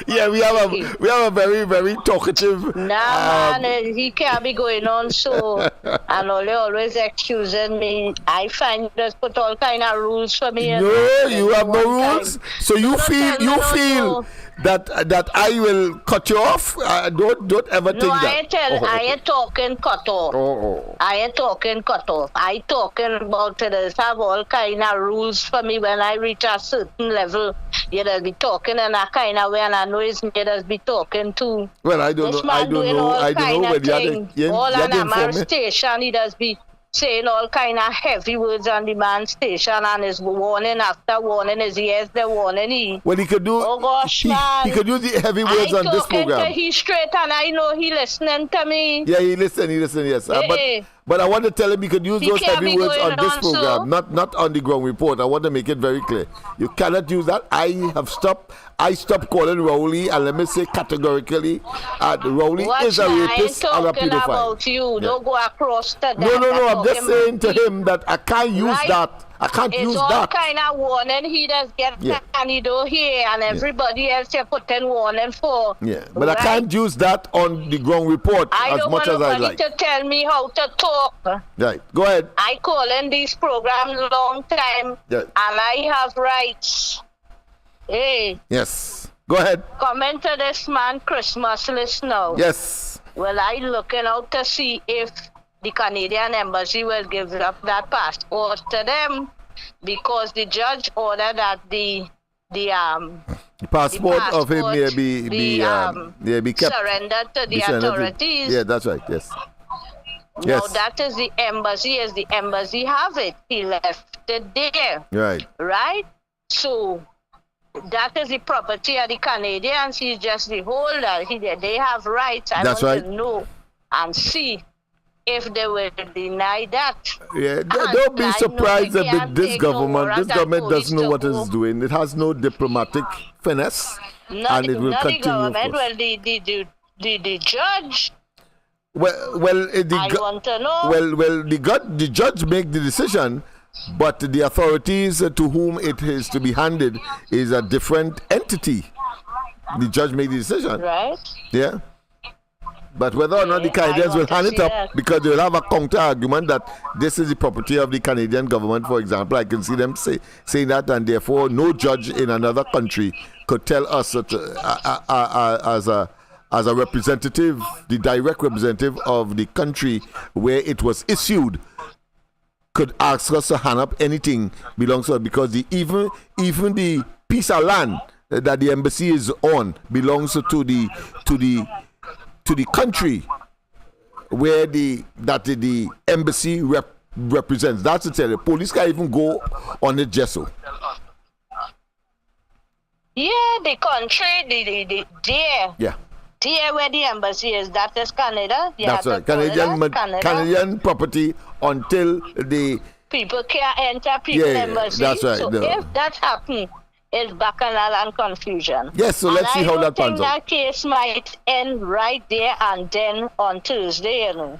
Yeah, we have a very, very talkative. Nah, man, he can't be going on so. And always accusing me. I find you just put all kind of rules for me. No, you have no rules. So you feel that I will cut you off? Don't ever think that. I ain't talking cut off. I ain't talking cut off. I talking about this have all kind of rules for me. When I reach a certain level, you just be talking in a kind of way, and I know it's me just be talking to. Well, I don't know. I don't know when you're all on a man station, he does be saying all kind of heavy words on the man station, and his warning after warning, his ears the warning. Well, he could do. Oh gosh, man. He could use the heavy words on this program. I talking to he straight, and I know he listening to me. Yeah, he listen. Yes. But I want to tell him he could use those heavy words on this program, not on the ground report. I want to make it very clear. You cannot use that. I stopped calling Rowley, and let me say categorically, Rowley is a rapist and a pedophile. About you. Yeah. Don't go across to that. No. I'm just saying to him that I can't use that I can't it's use all that. kind of warning he does get Canada here and everybody else here putting warning for. Yeah, but I can't use that on the ground report as much as I like. To tell me how to talk. Right, go ahead. I call in these programs a long time, Yeah. and I have rights. Hey. Yes, go ahead. Comment to this man Christmas list now. Yes. Well, I looking out to see if the Canadian embassy will give up that passport to them, because the judge ordered that the passport of him may be kept surrendered to the authorities. Yeah, that's right. Yes. No, that is the embassy. As the embassy have it, he left it there. Right. Right. So that is the property of the Canadians. He's just the holder. They have rights. I That's want right. to know and see if they will deny that. Yeah, don't be surprised that this government doesn't know what it's doing. It has no diplomatic finesse, and it will continue. The government, well, the judge. Well, I want to know. Well, the judge make the decision, but the authorities to whom it is to be handed is a different entity. The judge made the decision. Right. Yeah. But whether or not the Canadians will hand it up, because they will have a counter argument that this is the property of the Canadian government, for example. I can see them saying that, and therefore no judge in another country could tell us that, as a representative, the direct representative of the country where it was issued, could ask us to hand up anything belongs to us, because even the piece of land that the embassy is on belongs to the country where the embassy represents. That's to tell you, police can't even go on the gesso. Yeah, the country, there where the embassy is, that is Canada. That's right. Canadian property until the people can't enter people's embassy. That's right. So if that happens, it's bacchanal and confusion. Yes, so let's see how that pans out. That case might end right there and then on Tuesday, you know.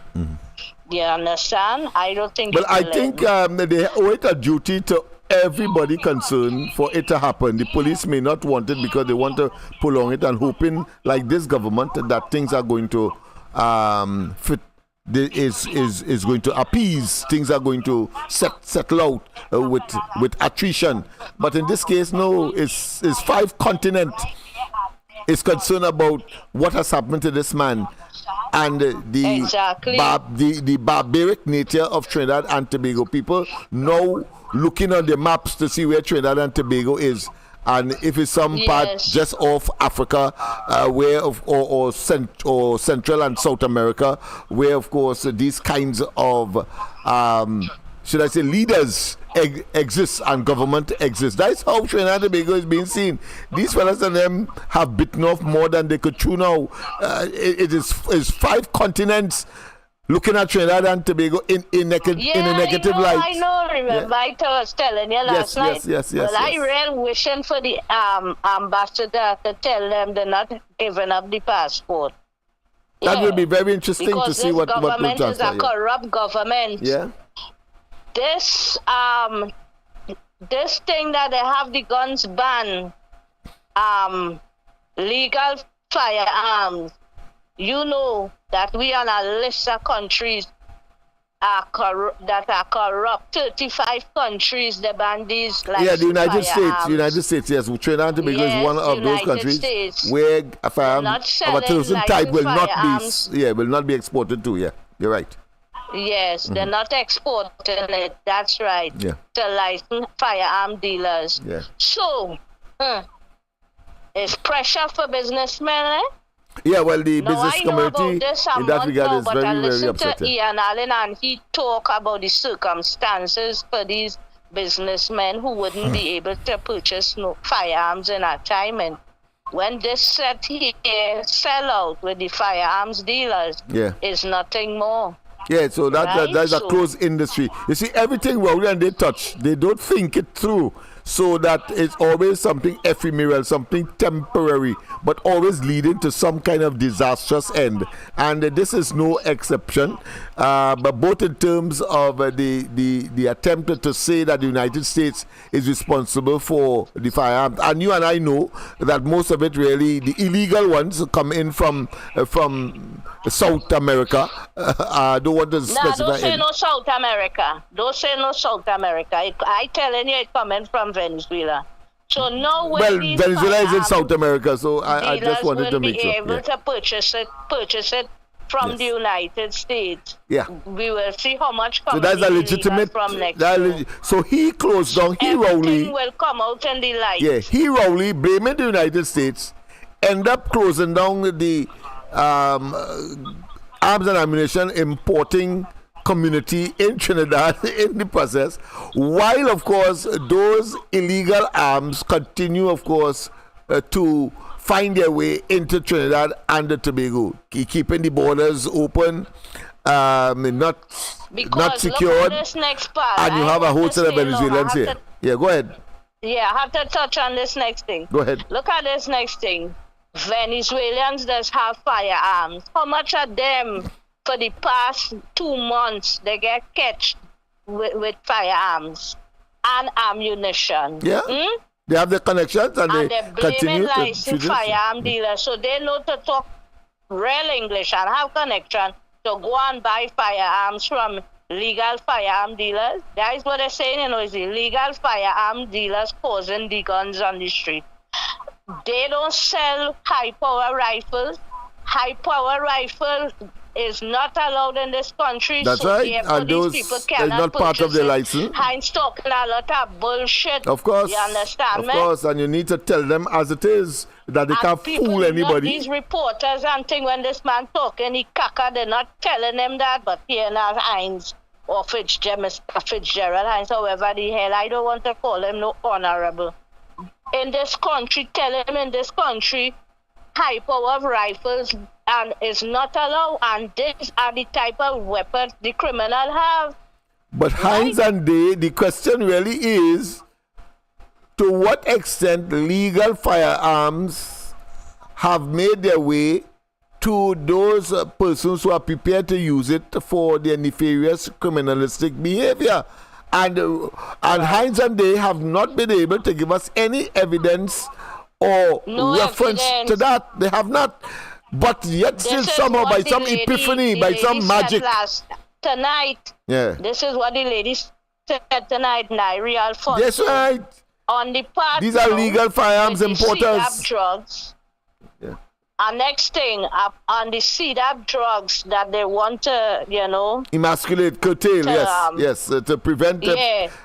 You understand? I don't think. Well, I think they owe it a duty to everybody concerned for it to happen. The police may not want it because they want to prolong it and hoping, like this government, that things are going to fit. Is going to appease, things are going to settle out with attrition. But in this case, no, it's 5 continents is concerned about what has happened to this man, and the barbaric nature of Trinidad and Tobago. People now looking on the maps to see where Trinidad and Tobago is. And if it's some part just off Africa, or Central and South America, where of course these kinds of, should I say, leaders exist and government exists. That's how Trinidad and Tobago is being seen. These fellas and them have bitten off more than they could chew now. It is 5 continents looking at Trinidad and Tobago in a negative light. I know. Remember, I was telling you last night. Yes. I really wishing for the ambassador to tell them they're not giving up the passport. That will be very interesting to see what will transpire. Because this government is a corrupt government. Yeah. This thing that they have the guns banned, legal firearms. You know that we are on a list of countries that are corrupt. 35 countries they ban these. The United States. Yes, Trinidad and Tobago is one of those countries where a firearm of a certain type will not be exported to. Yeah, you're right. Yes, they're not exporting it. That's right. Yeah. To licensed firearm dealers. Yeah. So, it's pressure for businessmen, Yeah, well, the business community in that regard is very, very upset. To Ian Allen, and he talk about the circumstances for these businessmen who wouldn't be able to purchase firearms in a time. And when this set here sell out with the firearms dealers, is nothing more. Yeah, so that's a closed industry. You see, everything Rowley and they touch, they don't think it through. so that it's always something ephemeral, something temporary, but always leading to some kind of disastrous end. And this is no exception, but both in terms of the attempt to say that the United States is responsible for the firearms, and you and I know that most of it really, the illegal ones, come in from South America. I don't want to specify. Don't say no South America. Don't say no South America. I telling you, it coming from Venezuela. So no way. Well, Venezuela is in South America, so I just wanted to make sure. Will be able to purchase it from the United States. Yeah. We will see how much comes. So that's a legitimate. From next year. So he closed down. He Rowley. Everything will come out in the light. Yeah, he Rowley, blaming the United States, end up closing down the arms and ammunition importing community in Trinidad in the process, while of course those illegal arms continue, of course, to find their way into Trinidad and Tobago, keeping the borders open, not secured, this next part, and you have a whole set of Venezuelans here. Yeah, go ahead. Yeah, I have to touch on this next thing. Go ahead. Look at this next thing. Venezuelans does have firearms. How much of them for the past 2 months they get catched with firearms and ammunition? Yeah. They have the connections and they continue to licensed firearm dealers, so they know to talk real English and have connection to go and buy firearms from legal firearm dealers. That is what they're saying, is illegal firearm dealers causing the guns on the street. They don't sell high-power rifles. High-power rifles is not allowed in this country. That's so right. And those people is not part of their license. Heinz talking a lot of bullshit. Of course. You understand me? Of course, and you need to tell them as it is, that they can't fool anybody. These reporters and thing, when this man talking, he caca, they're not telling them that, but here now Heinz or Fitzgerald Heinz, however the hell, I don't want to call him no honorable. In this country, tell him in this country, high power of rifles and is not allowed, and these are the type of weapons the criminal have. But Heinz and the question really is, to what extent legal firearms have made their way to those persons who are prepared to use it for their nefarious criminalistic behavior? And Heinz and they have not been able to give us any evidence or reference to that. They have not. But yet still somehow by some epiphany, by some magic. Tonight, this is what the lady said tonight, Nairi Alfonso. That's right. On the part, these are legal firearms importers. Drugs. And next thing, on the seed-up drugs that they want to, emasculate, curtail, to prevent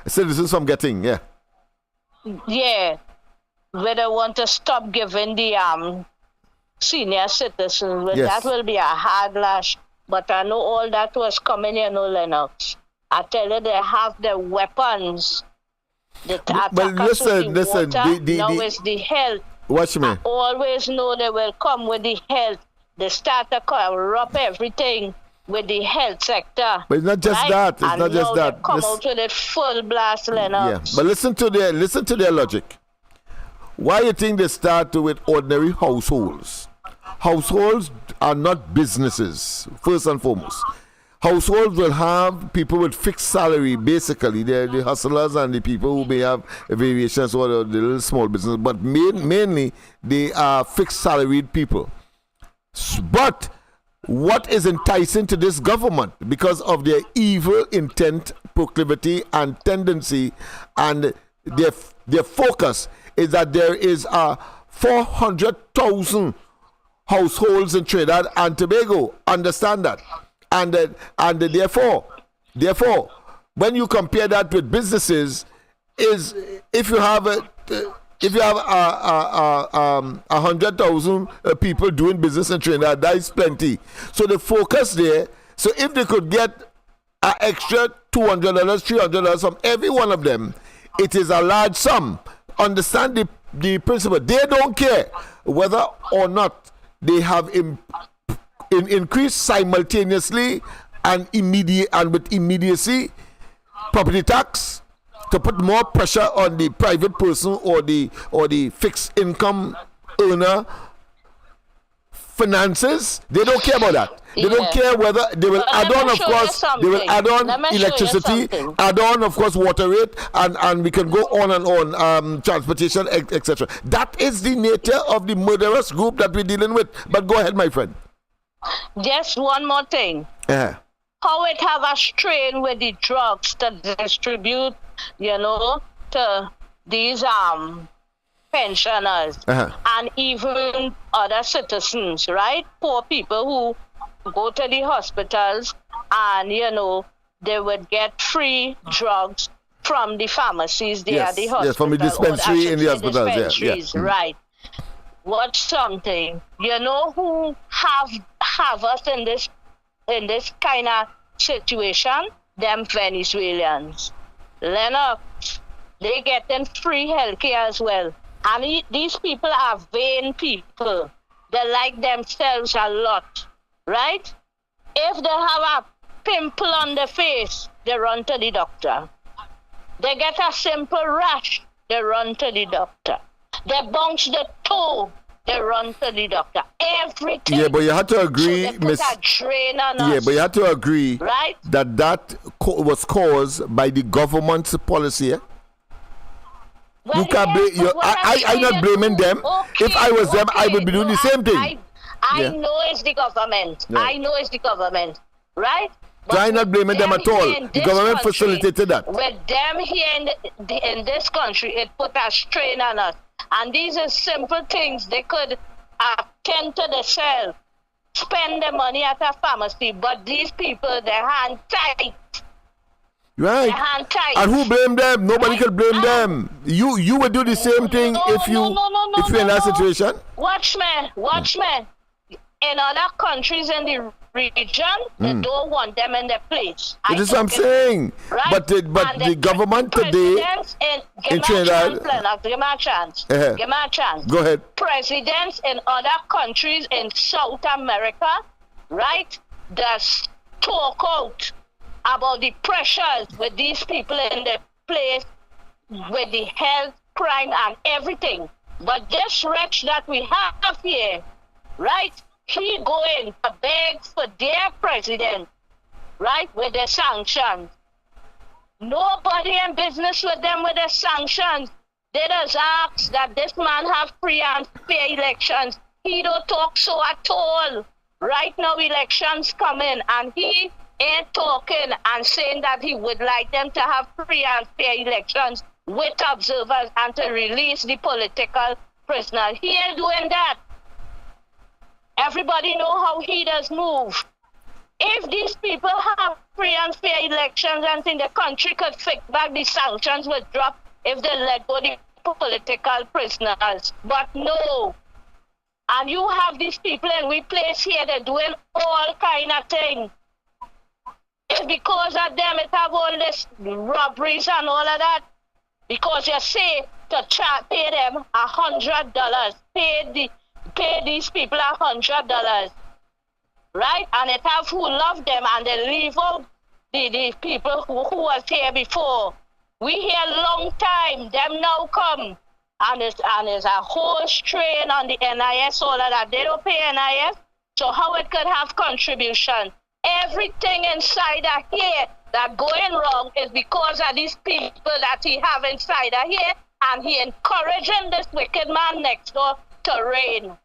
citizens from getting, where they want to stop giving the senior citizens, that will be a hard lash. But I know all that was coming, Lennox. I tell you, they have the weapons. Listen, now it's the health. Watch me. I always know they will come with the health. They start to corrupt everything with the health sector. But it's not just that. It's not just that. They come out with it full blast, Lennox. Yeah, but listen to their logic. Why you think they start with ordinary households? Households are not businesses, first and foremost. Households will have people with fixed salary, basically. They're the hustlers and the people who may have variations or the little small business, but mainly they are fixed salaried people. But what is enticing to this government, because of their evil intent, proclivity, and tendency, and their focus, is that there is 400,000 households in Trinidad and Tobago. Understand that. And therefore, when you compare that with businesses, is if you have 100,000 people doing business in Trinidad, that is plenty. So the focus there. So if they could get an extra $200, $300 from every one of them, it is a large sum. Understand the principle. They don't care whether or not they have increased simultaneously and with immediacy property tax, to put more pressure on the private person or the fixed income earner finances. They don't care about that. They don't care whether they will add on, of course, they will add on electricity, add on, of course, water rate, and we can go on and on, transportation, etc. That is the nature of the murderous group that we're dealing with. But go ahead, my friend. Just one more thing. How it have a strain with the drugs to distribute, to these pensioners and even other citizens, right? Poor people who go to the hospitals and, they would get free drugs from the pharmacies there at the hospital. Yes, from the dispensary in the hospitals, right. What's something, who have us in this kind of situation? Them Venezuelans. Lennox, they getting free healthcare as well. And these people are vain people. They like themselves a lot, right? If they have a pimple on the face, they run to the doctor. They get a simple rash, they run to the doctor. They bounce the toe, they run to the doctor. Everything. Yeah, but you have to agree, so Miss. Yeah, but you have to agree, right? that was caused by the government's policy. Well, you can't blame. I'm not blaming them. Okay, if I was them, I would be doing the same thing. I know it's the government. Yeah. I know it's the government, right? So I'm not blaming them at all. The government facilitated that. With them here in this country, it put a strain on us. And these are simple things they could attend to themselves, spend the money at a pharmacy, but these people, their hand tight. Right. Their hand tight. And who blame them? Nobody can blame them. You would do the same thing if you're in that situation. Watch me. In other countries in the region, they don't want them in their place. This is what I'm saying. Right? But the government today in Trinidad. Give me a chance. Go ahead. Presidents in other countries in South America, right, just talk out about the pressures with these people in the place, with the health, crime, and everything. But this wretch that we have here, right, he going to beg for their president, right, with the sanctions. Nobody in business with them with the sanctions. They just ask that this man have free and fair elections. He don't talk so at all. Right now elections coming and he ain't talking and saying that he would like them to have free and fair elections with observers and to release the political prisoners. He ain't doing that. Everybody know how he does move. If these people have free and fair elections and think the country could fix back, the sanctions would drop if they let go the political prisoners. But no. And you have these people in we place here, they're doing all kind of things. It's because of them it have all this robberies and all of that. Because you say to pay them $100, pay these people $100, right? And it have who love them and they leave out the people who was here before. We here long time, them now come. And it's a whole strain on the NIS, all of that. They don't pay NIS, so how it could have contribution? Everything inside of here that going wrong is because of these people that he have inside of here, and he encouraging this wicked man next door to reign.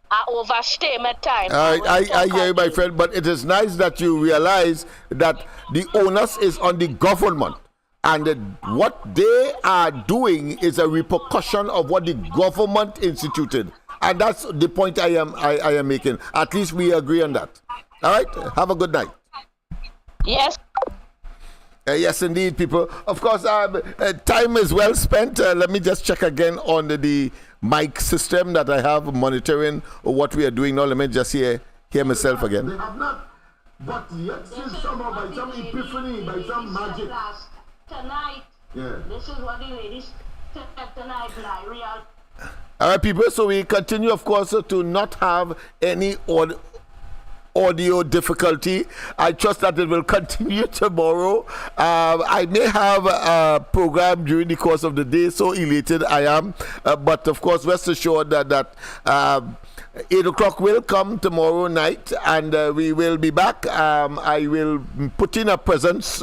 I overstay my time. I hear you, my friend, but it is nice that you realize that the onus is on the government. And what they are doing is a repercussion of what the government instituted. And that's the point I am making. At least we agree on that. All right? Have a good night. Yes. Yes, indeed, people. Of course, time is well spent. Let me just check again on the mic system that I have monitoring what we are doing now. Let me just hear myself again. They have not. But yet, still somehow, by some epiphany, by some magic. Tonight, yeah. This is what the ladies said tonight, real. All right, people. So we continue, of course, to not have any audio difficulty. I trust that it will continue tomorrow. I may have a program during the course of the day, so elated I am. But of course, rest assured that 8 o'clock will come tomorrow night, and we will be back. I will put in a presence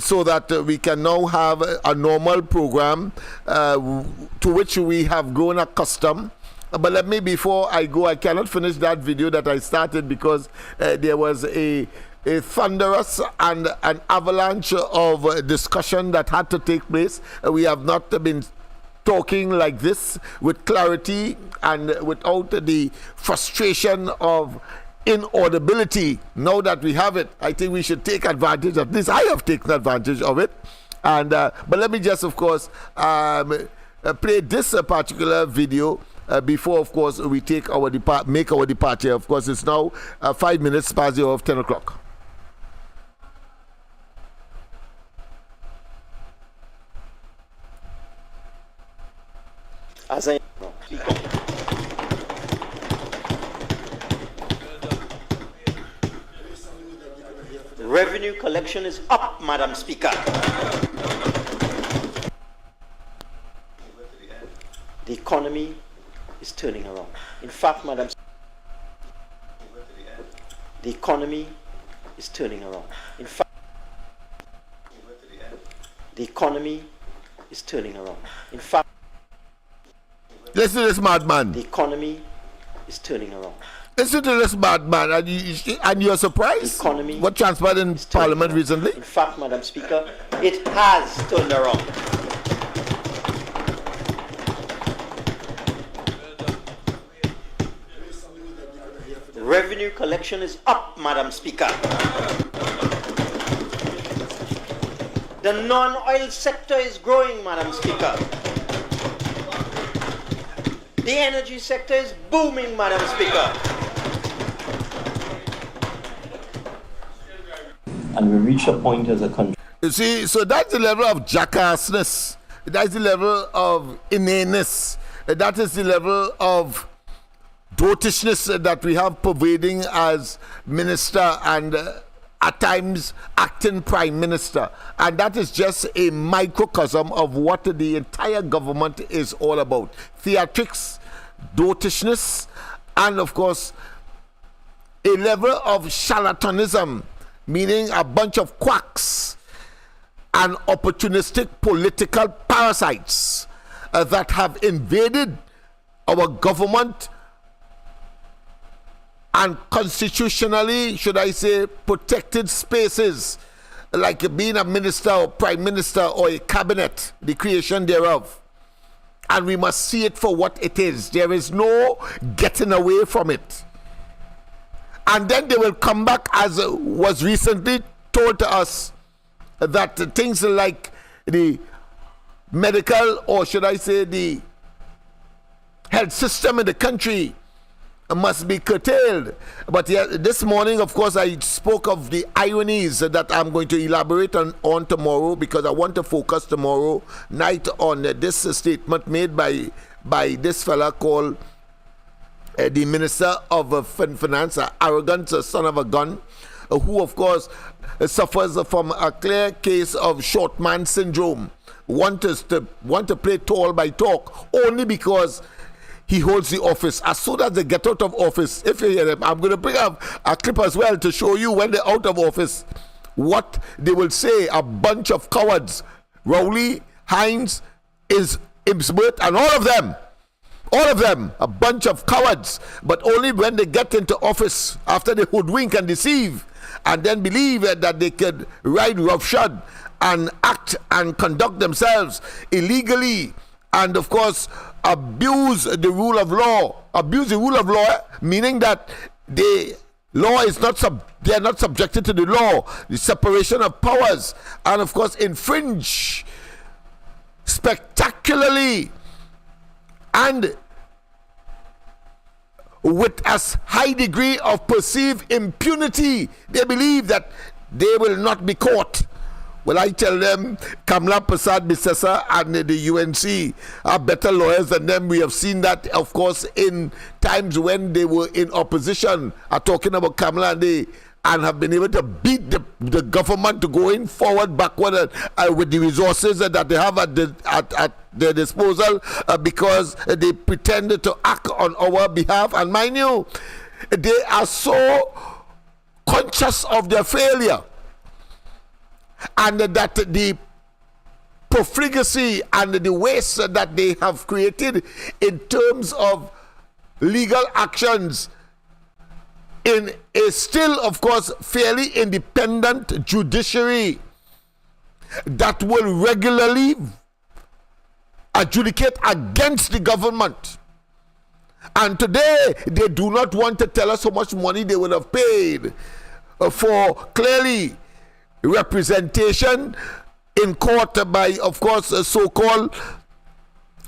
so that we can now have a normal program to which we have grown accustomed. But let me, before I go, I cannot finish that video that I started because there was a thunderous and an avalanche of discussion that had to take place. We have not been talking like this with clarity and without the frustration of inaudibility. Now that we have it, I think we should take advantage. At least I have taken advantage of it. And but let me just, of course, play this particular video before, of course, we take our make our departure. Of course, it's now 5 minutes past the hour of 10 o'clock. As I revenue collection is up, Madam Speaker. The economy is turning around. In fact, Madam, the economy is turning around. In fact, the economy is turning around. In fact, listen to this madman. The economy is turning around. Listen to this madman, and you're surprised? Economy what transpired in Parliament recently? In fact, Madam Speaker, it has turned around. Revenue collection is up, Madam Speaker. The non-oil sector is growing, Madam Speaker. The energy sector is booming, Madam Speaker. And we reach a point as a country. You see, so that's the level of jackassness. That's the level of inaneous. That is the level of dotishness that we have pervading as minister and at times acting prime minister. And that is just a microcosm of what the entire government is all about. Theatrics, dotishness, and of course a level of charlatanism, meaning a bunch of quacks and opportunistic political parasites that have invaded our government and constitutionally, should I say, protected spaces, like being a minister or prime minister or a cabinet, the creation thereof. And we must see it for what it is. There is no getting away from it. And then they will come back, as was recently told to us, that things like the medical, or should I say the health system in the country must be curtailed. But yeah, this morning, of course, I spoke of the ironies that I'm going to elaborate on tomorrow, because I want to focus tomorrow night on this statement made by this fella called the Minister of Finance, an arrogant son of a gun, who, of course, suffers from a clear case of short man syndrome. Want to play tall by talk only because he holds the office. As soon as they get out of office, if you hear them, I'm going to bring up a clip as well to show you when they're out of office what they will say. A bunch of cowards. Rowley, Hines, Ibsworth, and all of them, a bunch of cowards. But only when they get into office, after they hoodwink and deceive, and then believe that they could ride roughshod and act and conduct themselves illegally, and of course abuse the rule of law. Abuse the rule of law, meaning that the law is not they are not subjected to the law, the separation of powers, and of course infringe spectacularly and with a high degree of perceived impunity. They believe that they will not be caught Well, I tell them Kamla Prasad Bisesa and the UNC are better lawyers than them. We have seen that, of course, in times when they were in opposition, are talking about Kamla and have been able to beat the government to going forward, backward with the resources that they have at their disposal because they pretended to act on our behalf. And mind you, they are so conscious of their failure and that the profligacy and the waste that they have created in terms of legal actions in a still, of course, fairly independent judiciary that will regularly adjudicate against the government. And today, they do not want to tell us how much money they would have paid for clearly representation in court by, of course, so-called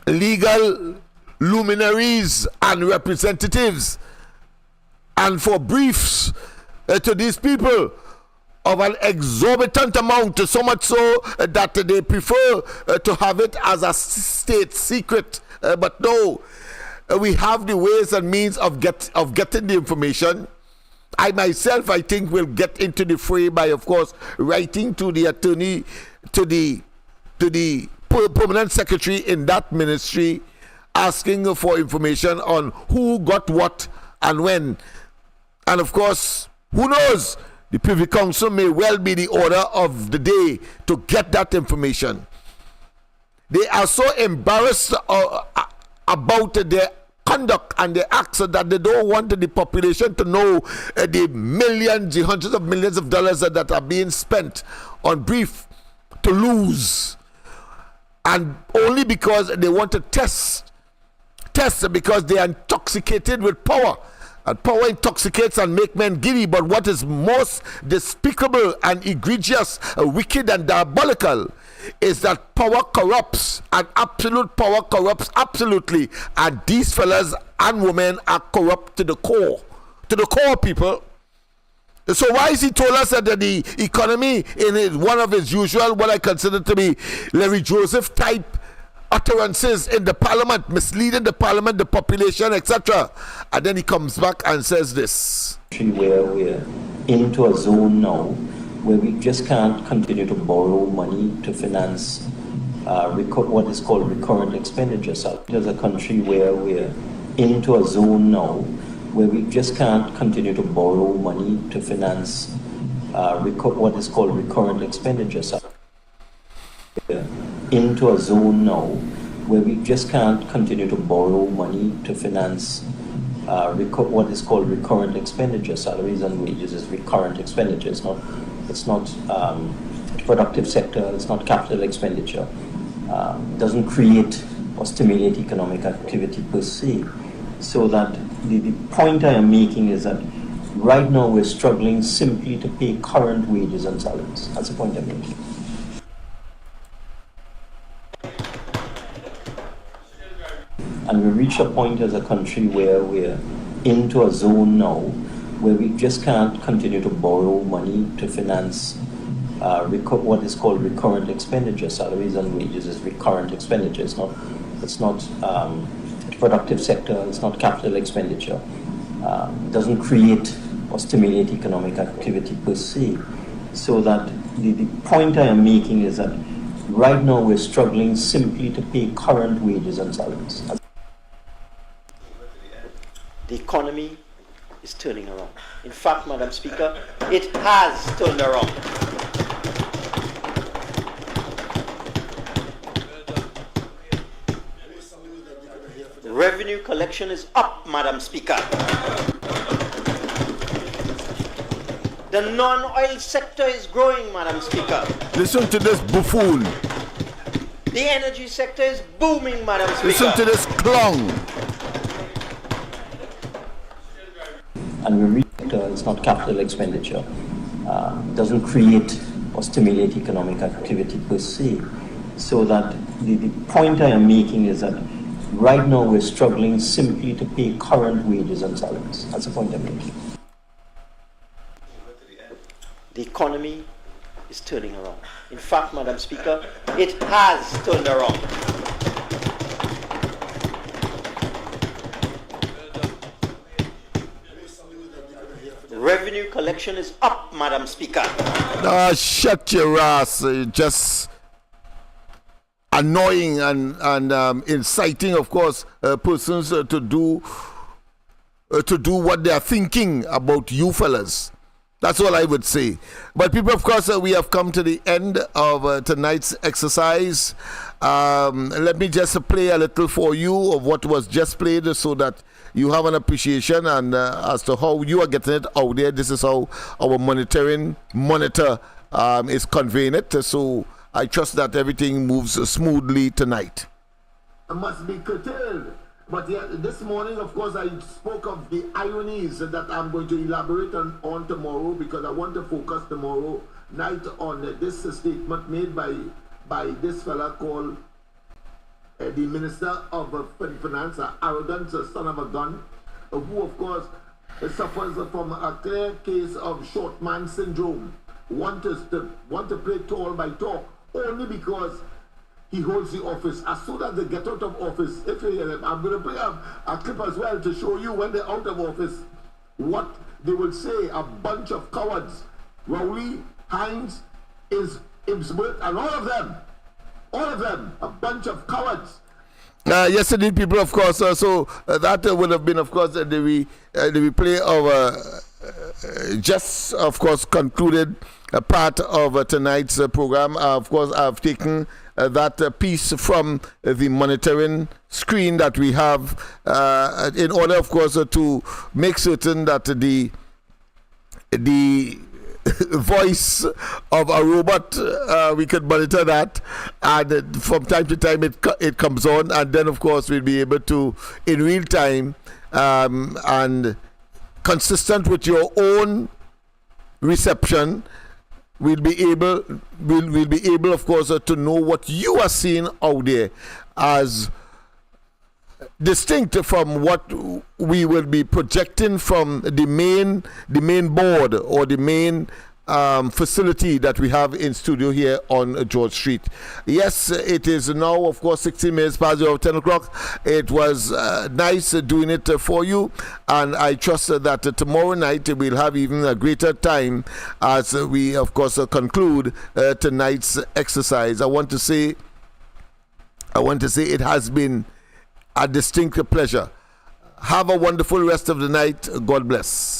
legal luminaries and representatives, and for briefs to these people of an exorbitant amount, so much so that they prefer to have it as a state secret. But no, we have the ways and means of getting the information. I myself, I think, will get into the fray by, of course, writing to the attorney, to the permanent secretary in that ministry, asking for information on who got what and when. And of course, who knows? The Privy Council may well be the order of the day to get that information. They are so embarrassed about their conduct and their acts that they don't want the population to know the millions, the hundreds of millions of dollars that are being spent on brief to lose. And only because they want to test because they are intoxicated with power. And power intoxicates and make men giddy. But what is most despicable and egregious, wicked and diabolical is that power corrupts, and absolute power corrupts absolutely. And these fellas and women are corrupt to the core. To the core, people. So why is he told us that the economy in one of his usual, what I consider to be Larry Joseph type utterances in the parliament, misleading the parliament, the population, etc. And then he comes back and says this. Where we're into a zone now where we just can't continue to borrow money to finance what is called recurrent expenditure. So there's a country where we're into a zone now where we just can't continue to borrow money to finance what is called recurrent expenditure. So into a zone now where we just can't continue to borrow money to finance what is called recurrent expenditure. Salaries and wages is recurrent expenditure. It's not productive sector. It's not capital expenditure. Doesn't create or stimulate economic activity per se. So that the point I am making is that right now we're struggling simply to pay current wages and salaries. That's the point I'm making. And we reach a point as a country where we're into a zone now where we just can't continue to borrow money to finance what is called recurrent expenditure. Salaries and wages is recurrent expenditure. It's not productive sector. It's not capital expenditure. Doesn't create or stimulate economic activity per se. So that the point I am making is that right now we're struggling simply to pay current wages and salaries. The economy is turning around. In fact, Madam Speaker, it has turned around. Revenue collection is up, Madam Speaker. The non-oil sector is growing, Madam Speaker. Listen to this buffoon. The energy sector is booming, Madam Speaker. Listen to this clown. And we reach it's not capital expenditure. Doesn't create or stimulate economic activity per se. So that the point I am making is that right now we're struggling simply to pay current wages and salaries. That's the point I'm making. The economy is turning around. In fact, Madam Speaker, it has turned around. Revenue collection is up, Madam Speaker. Shut your ass. Just annoying and inciting, of course, persons to do what they are thinking about you fellas. That's all I would say. But people, of course, we have come to the end of tonight's exercise. Let me just play a little for you of what was just played so that you have an appreciation and as to how you are getting it out there. This is how our monitor is conveying it. So I trust that everything moves smoothly tonight. It must be curtailed. But yeah, this morning, of course, I spoke of the ironies that I'm going to elaborate on tomorrow, because I want to focus tomorrow night on this statement made by this fella called the Minister of Finance, an arrogant son of a gun, who, of course, suffers from a clear case of short man syndrome. Want to play tall by talk only because he holds the office. As soon as they get out of office, if you hear them, I'm going to play a clip as well to show you when they're out of office what they will say. A bunch of cowards. Rowley, Hines, Ibsworth, and all of them, a bunch of cowards. Yes, indeed, people, of course. So that would have been, of course, the replay of just, of course, concluded a part of tonight's program. Of course, I've taken that piece from the monitoring screen that we have in order, of course, to make certain that the voice of a robot, we can monitor that, and from time to time it comes on, and then, of course, we'll be able to, in real time, and consistent with your own reception, we'll be able, of course, to know what you are seeing out there as distinct from what we will be projecting from the main board or the main facility that we have in studio here on George Street. Yes, it is now, of course, 16 minutes past 10 o'clock. It was nice doing it for you, and I trust that tomorrow night we'll have even a greater time as we, of course, conclude tonight's exercise. I want to say it has been a distinct pleasure. Have a wonderful rest of the night. God bless.